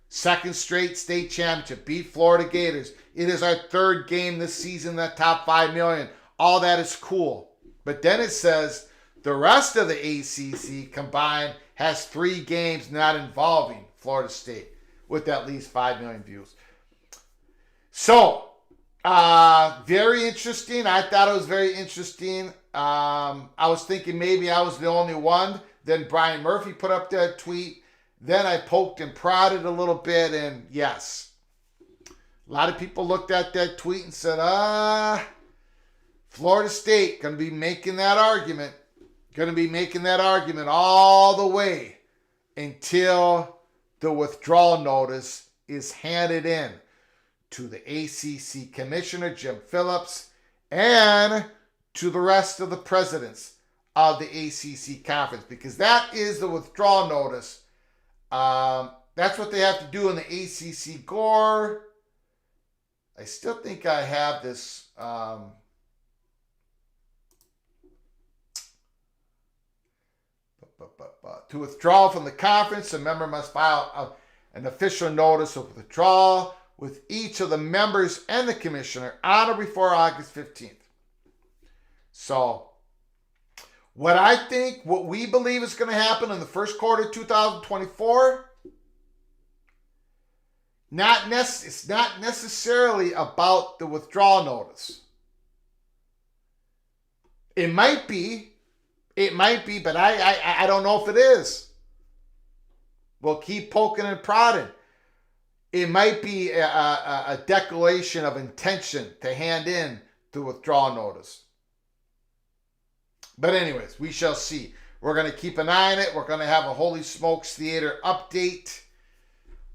S1: Second straight state championship. Beat Florida Gators. It is our third game this season in that top 5 million. All that is cool. But then it says the rest of the ACC combined has 3 games not involving Florida State with at least 5 million views. So, very interesting. I thought it was very interesting. I was thinking maybe I was the only one. Then Brian Murphy put up that tweet. Then I poked and prodded a little bit, and yes. A lot of people looked at that tweet and said, Florida State going to be making that argument. Going to be making that argument all the way until the withdrawal notice is handed in to the ACC Commissioner, Jim Phillips, and to the rest of the presidents of the ACC Conference, because that is the withdrawal notice. That's what they have to do in the ACC Gore. I still think I have this. To withdraw from the conference, a member must file an official notice of withdrawal with each of the members and the commissioner on or before August 15th. So, what we believe is going to happen in the first quarter of 2024, it's not necessarily about the withdrawal notice. It might be, but I don't know if it is. We'll keep poking and prodding. It might be a declaration of intention to hand in the withdrawal notice. But anyways, we shall see. We're going to keep an eye on it. We're going to have a Holy Smokes Theater update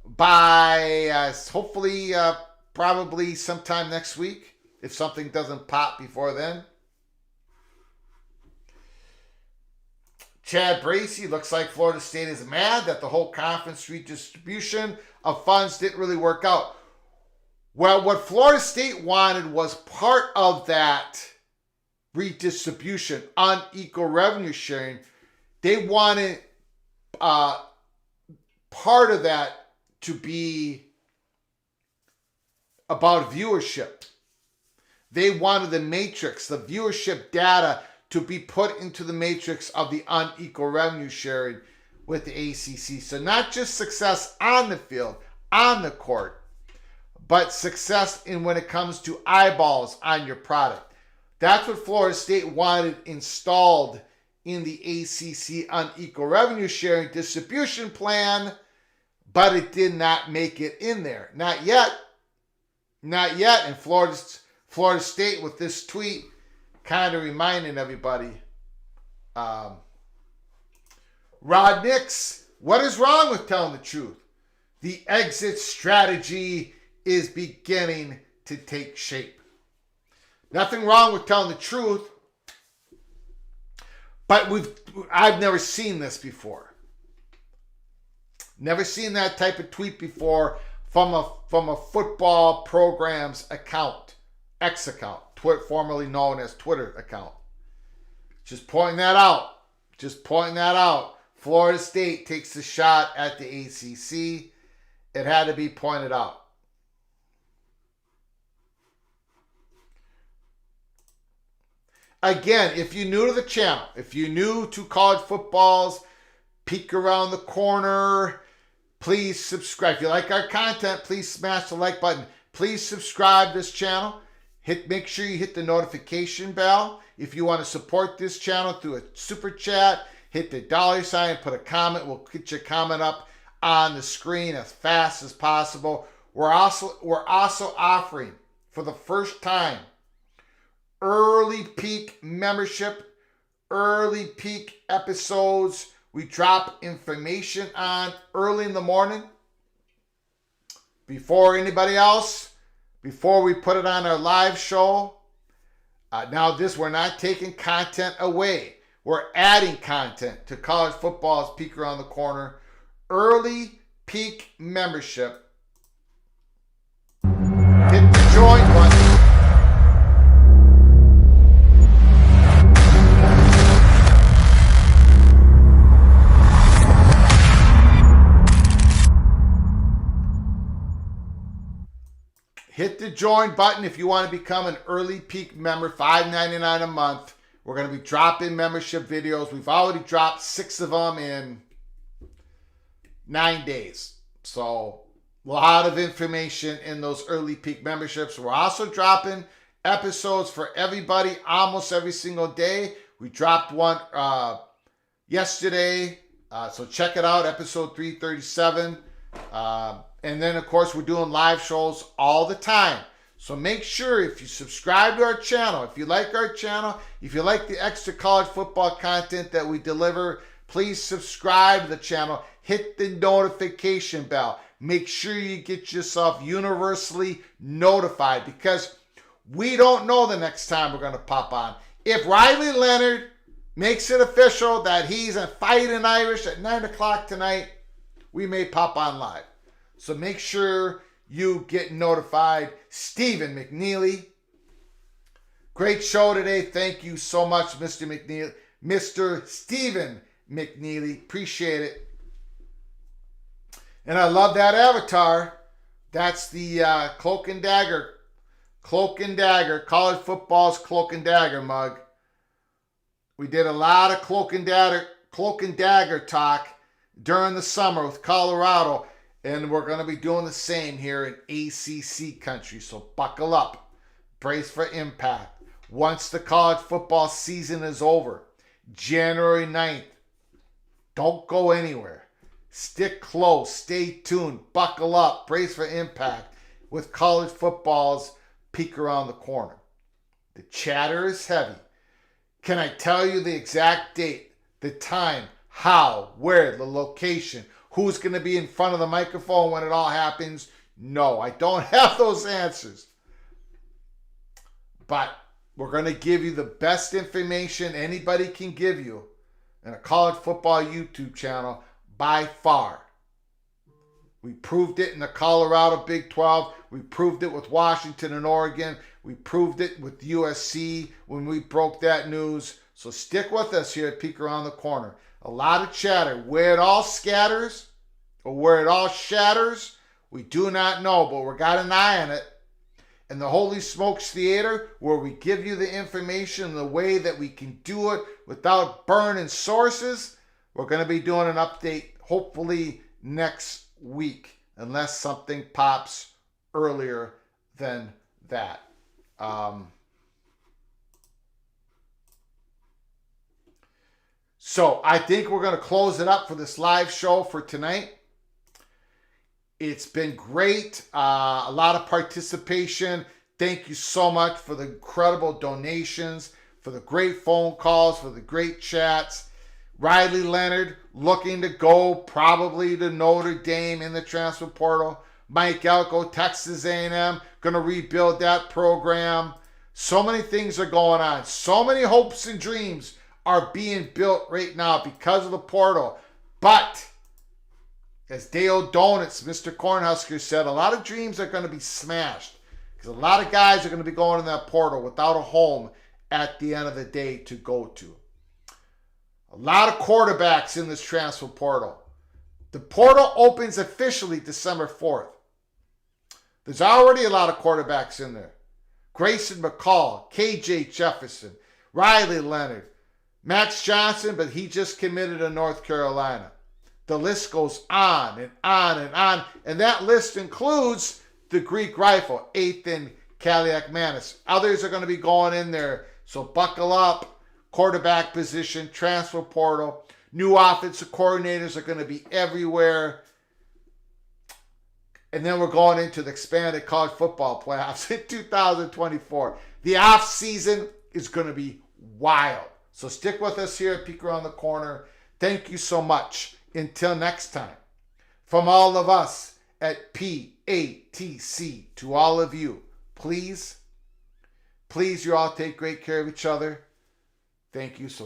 S1: by hopefully probably sometime next week, if something doesn't pop before then. Chad Bracey, looks like Florida State is mad that the whole conference redistribution of funds didn't really work out. Well, what Florida State wanted was part of that redistribution, unequal revenue sharing. They wanted part of that to be about viewership. They wanted the matrix, the viewership data, to be put into the matrix of the unequal revenue sharing with the ACC. So not just success on the field, on the court, but success in when it comes to eyeballs on your product. That's what Florida State wanted installed in the ACC unequal revenue sharing distribution plan, but it did not make it in there. Not yet. Not yet. And Florida State with this tweet kind of reminding everybody, Rod Nix, what is wrong with telling the truth? The exit strategy is beginning to take shape. Nothing wrong with telling the truth, but I've never seen this before. Never seen that type of tweet before from a football program's account, X account, formerly known as Twitter account. Just pointing that out. Florida State takes a shot at the ACC. It had to be pointed out. Again, if you're new to the channel, if you're new to college football's peek around the corner, please subscribe. If you like our content, please smash the like button. Please subscribe to this channel. Make sure you hit the notification bell. If you want to support this channel through a super chat, hit the $sign, put a comment. We'll get your comment up on the screen as fast as possible. We're also offering, for the first time, early peak membership, early peak episodes. We drop information on early in the morning before anybody else, before we put it on our live show. We're not taking content away. We're adding content to college football's peak around the corner. Early peak membership. Hit the join button. Hit the join button if you want to become an early peak member, $5.99 a month. We're going to be dropping membership videos. We've already dropped 6 of them in 9 days. So a lot of information in those early peak memberships. We're also dropping episodes for everybody almost every single day. We dropped one yesterday. So check it out, episode 337. And then, of course, we're doing live shows all the time. So make sure if you subscribe to our channel, if you like our channel, if you like the extra college football content that we deliver, please subscribe to the channel. Hit the notification bell. Make sure you get yourself universally notified because we don't know the next time we're going to pop on. If Riley Leonard makes it official that he's a Fighting Irish at 9 o'clock tonight, we may pop on live. So make sure you get notified. Stephen McNeely, great show today. Thank you so much, Mr. McNeely. Mr. Stephen McNeely, appreciate it. And I love that avatar. That's the Cloak and Dagger, college football's Cloak and Dagger mug. We did a lot of Cloak and Dagger talk during the summer with Colorado, and we're going to be doing the same here in ACC country. So buckle up, brace for impact. Once the college football season is over, January 9th, don't go anywhere. Stick close, stay tuned, buckle up, brace for impact with college football's peek around the corner. The chatter is heavy. Can I tell you the exact date, the time, how, where, the location, who's going to be in front of the microphone when it all happens? No, I don't have those answers. But we're going to give you the best information anybody can give you in a college football YouTube channel by far. We proved it in the Colorado Big 12. We proved it with Washington and Oregon. We proved it with USC when we broke that news. So stick with us here at Peek Around the Corner. A lot of chatter. Where it all scatters or where it all shatters, we do not know, but we got an eye on it. And the Holy Smokes Theater, where we give you the information in the way that we can do it without burning sources, we're going to be doing an update hopefully next week, unless something pops earlier than that. So I think we're going to close it up for this live show for tonight. It's been great. A lot of participation. Thank you so much for the incredible donations, for the great phone calls, for the great chats. Riley Leonard looking to go probably to Notre Dame in the transfer portal. Mike Elko, Texas A&M, going to rebuild that program. So many things are going on. So many hopes and dreams are being built right now because of the portal. But as Dale Donuts, Mr. Cornhusker said, a lot of dreams are going to be smashed because a lot of guys are going to be going in that portal without a home at the end of the day to go to. A lot of quarterbacks in this transfer portal. The portal opens officially December 4th. There's already a lot of quarterbacks in there. Grayson McCall, KJ Jefferson, Riley Leonard, Max Johnson, but he just committed to North Carolina. The list goes on and on and on. And that list includes the Greek Rifle, Ethan Kaliakmanis. Others are going to be going in there. So buckle up. Quarterback position, transfer portal. New offensive coordinators are going to be everywhere. And then we're going into the expanded college football playoffs in 2024. The off season is going to be wild. So stick with us here at Peek Around the Corner. Thank you so much. Until next time, from all of us at PATC to all of you, please you all take great care of each other. Thank you so much.